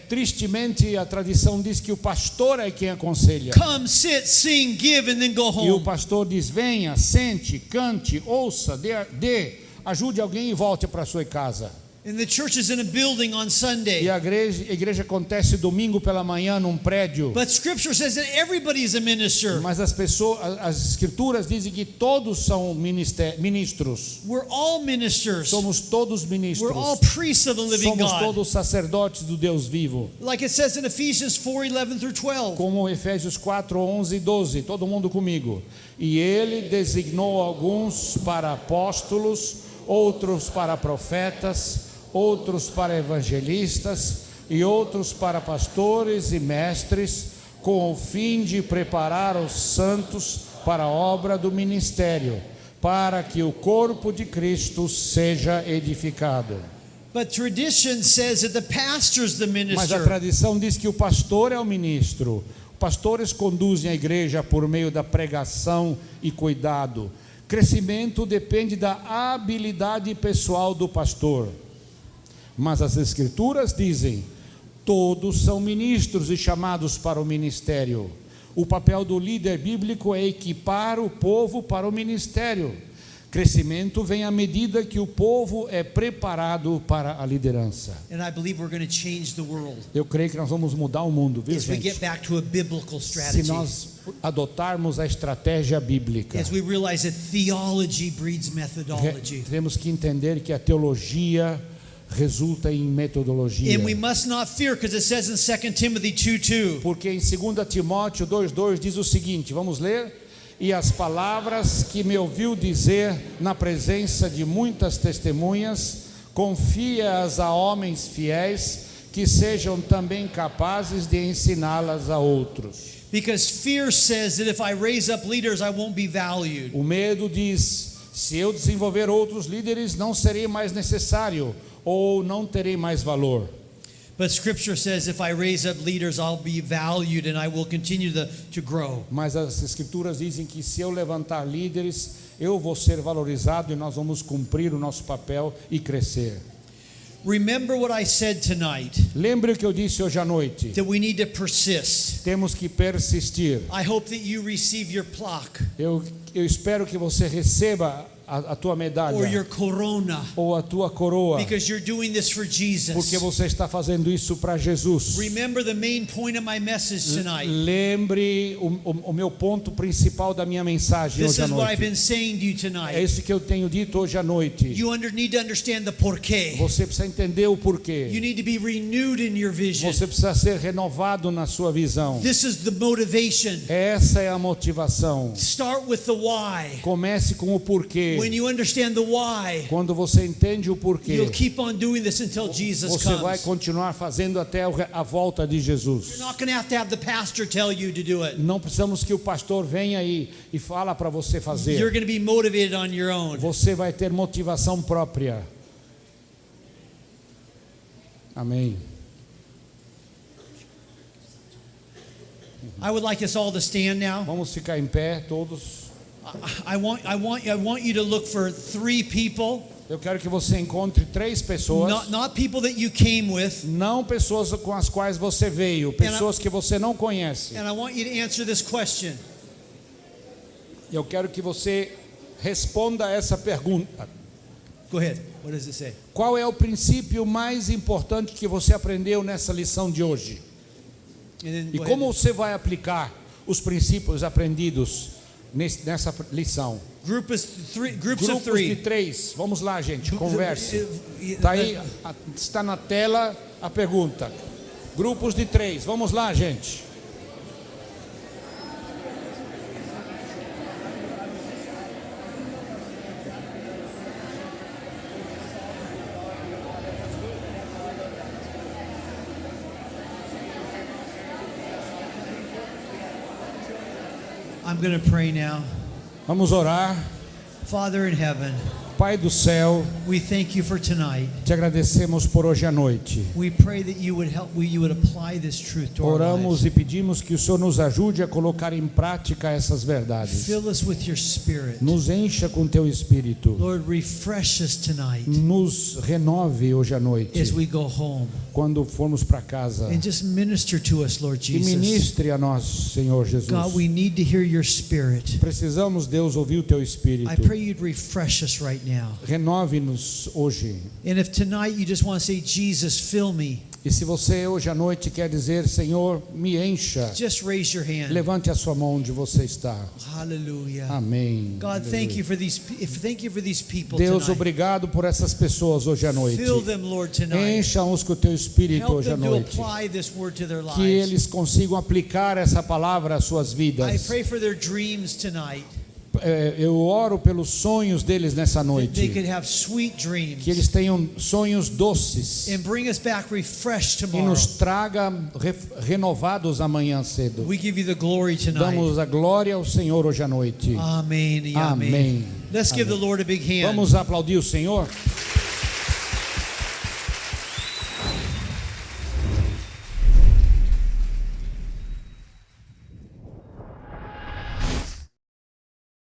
tristemente a tradição diz que o pastor é quem aconselha. Come, sit, sing, give, and then go E o home. pastor diz: venha, sente, cante, ouça, dê, ajude alguém e volte para sua casa. And the church is in a building on Sunday. E a igreja acontece domingo pela manhã num prédio. But Scripture says that everybody is a minister. Mas as escrituras dizem que todos são ministros. We're all ministers. Somos todos ministros. We're all priests of the living Somos God. todos sacerdotes do Deus vivo. Like it says in Ephesians 4:11 through 12. Como Efésios 4, 11 e 12. Todo mundo comigo. E ele designou alguns para apóstolos, outros para profetas, outros para evangelistas e outros para pastores e mestres, com o fim de preparar os santos para a obra do ministério, para que o corpo de Cristo seja edificado. But tradition says that the pastor is the Mas a minister. tradição diz que o pastor é o ministro. Pastores conduzem a igreja por meio da pregação e cuidado. Crescimento depende da habilidade pessoal do pastor. Mas as escrituras dizem: todos são ministros e chamados para o ministério. O papel do líder bíblico é equipar o povo para o ministério. Crescimento vem à medida que o povo é preparado para a liderança. And I believe we're going to change the world Eu creio que nós vamos mudar o mundo, viu, as we get gente? back to a biblical Se strategy. nós adotarmos a estratégia bíblica. As we realize that theology breeds methodology. Temos que entender que a teologia resulta em metodologia. And we must not fear, because it says in 2 Timothy 2:2. Porque em 2 Timóteo 2:2 diz o seguinte, vamos ler? E as palavras que me ouviu dizer na presença de muitas testemunhas, confia-as a homens fiéis, que sejam também capazes de ensiná-las a outros. Because fear says that if I raise up leaders, I won't be valued. O medo diz: se eu desenvolver outros líderes, não serei mais necessário, ou não terei mais valor. But Scripture says if I raise up leaders, I'll be valued and I will continue to grow. Mas as escrituras dizem que se eu levantar líderes, eu vou ser valorizado e nós vamos cumprir o nosso papel e crescer. Remember what I said tonight, Lembre o que eu disse hoje à noite. that we need to persist. Temos que persistir. I hope that you receive your plaque Eu espero que você receba a tua or medalha your corona, ou a tua coroa, because you're doing this for Jesus. porque você está fazendo isso para Jesus. Remember the main point of my message tonight. Lembre o meu ponto principal da minha mensagem This hoje à is what I've been noite. saying to you É tonight. isso que eu tenho dito hoje à noite. You need to understand the porquê. Você precisa entender o You porquê. need to be renewed in your vision. Você precisa ser renovado na sua visão. This is the motivation. Essa é a motivação. Start with the why. Comece com o porquê. When you understand the why, Quando você entende o porquê, you'll keep on doing this until Jesus você vai comes. continuar fazendo até a volta de Jesus. You're not going to have the pastor tell you to do it. Não precisamos que o pastor venha aí e fala para você You're fazer. going to be motivated on your own. Você vai ter motivação própria. Amém. I would like us all to stand now. Vamos ficar em pé todos. I want you to look for 3 people, Eu quero que você encontre 3 pessoas. not people that you came with, Não pessoas com as quais você veio, pessoas que você não conhece. and I want you to answer this question. Eu quero que você responda essa pergunta. Go ahead. What does it say? Qual é o princípio mais importante que você aprendeu nessa lição de hoje? And then E go como ahead. você vai aplicar os princípios aprendidos nessa lição? Groups of Grupos de 3. 3. Vamos lá, gente, converse. Tá aí, está na tela a pergunta. Grupos de 3. Vamos lá, gente. I'm going to pray now. Vamos orar. Father in heaven, Pai do céu, we thank you for tonight. te agradecemos por hoje à noite. We pray that you would you would apply this truth to our Oramos lives. e pedimos que o Senhor nos ajude a colocar em prática essas verdades. Fill us with your spirit. Nos encha com teu espírito. Lord, refresh us tonight Nos renove hoje à noite, as we go home. quando formos para casa. And just minister to us, Lord E Jesus. ministre a nós, Senhor Jesus. God, we need to hear your spirit. Precisamos, Deus, ouvir o teu espírito. I pray you'd refresh us right now. Renove-nos hoje. And if tonight you just want to say, Jesus, fill me, E se você hoje à noite quer dizer, Senhor, me encha, just raise your hand. levante a sua mão onde você está. Hallelujah. Amém. God, thank you for these people Deus, tonight. obrigado por essas pessoas hoje à noite. Fill them, Lord, tonight. Encha-os com o teu espírito Help hoje à them to noite. apply this word to their Que lives. eles consigam aplicar essa palavra às suas I vidas. pray for their dreams tonight. Eu oro pelos sonhos deles nessa That they noite. could have sweet dreams. Que eles tenham sonhos doces. And bring us back refreshed E tomorrow. nos traga renovados amanhã cedo. We give you the glory tonight. Damos a glória ao Senhor hoje à noite. Amen. Amém. Let's give the Lord a big hand. Vamos aplaudir o Senhor?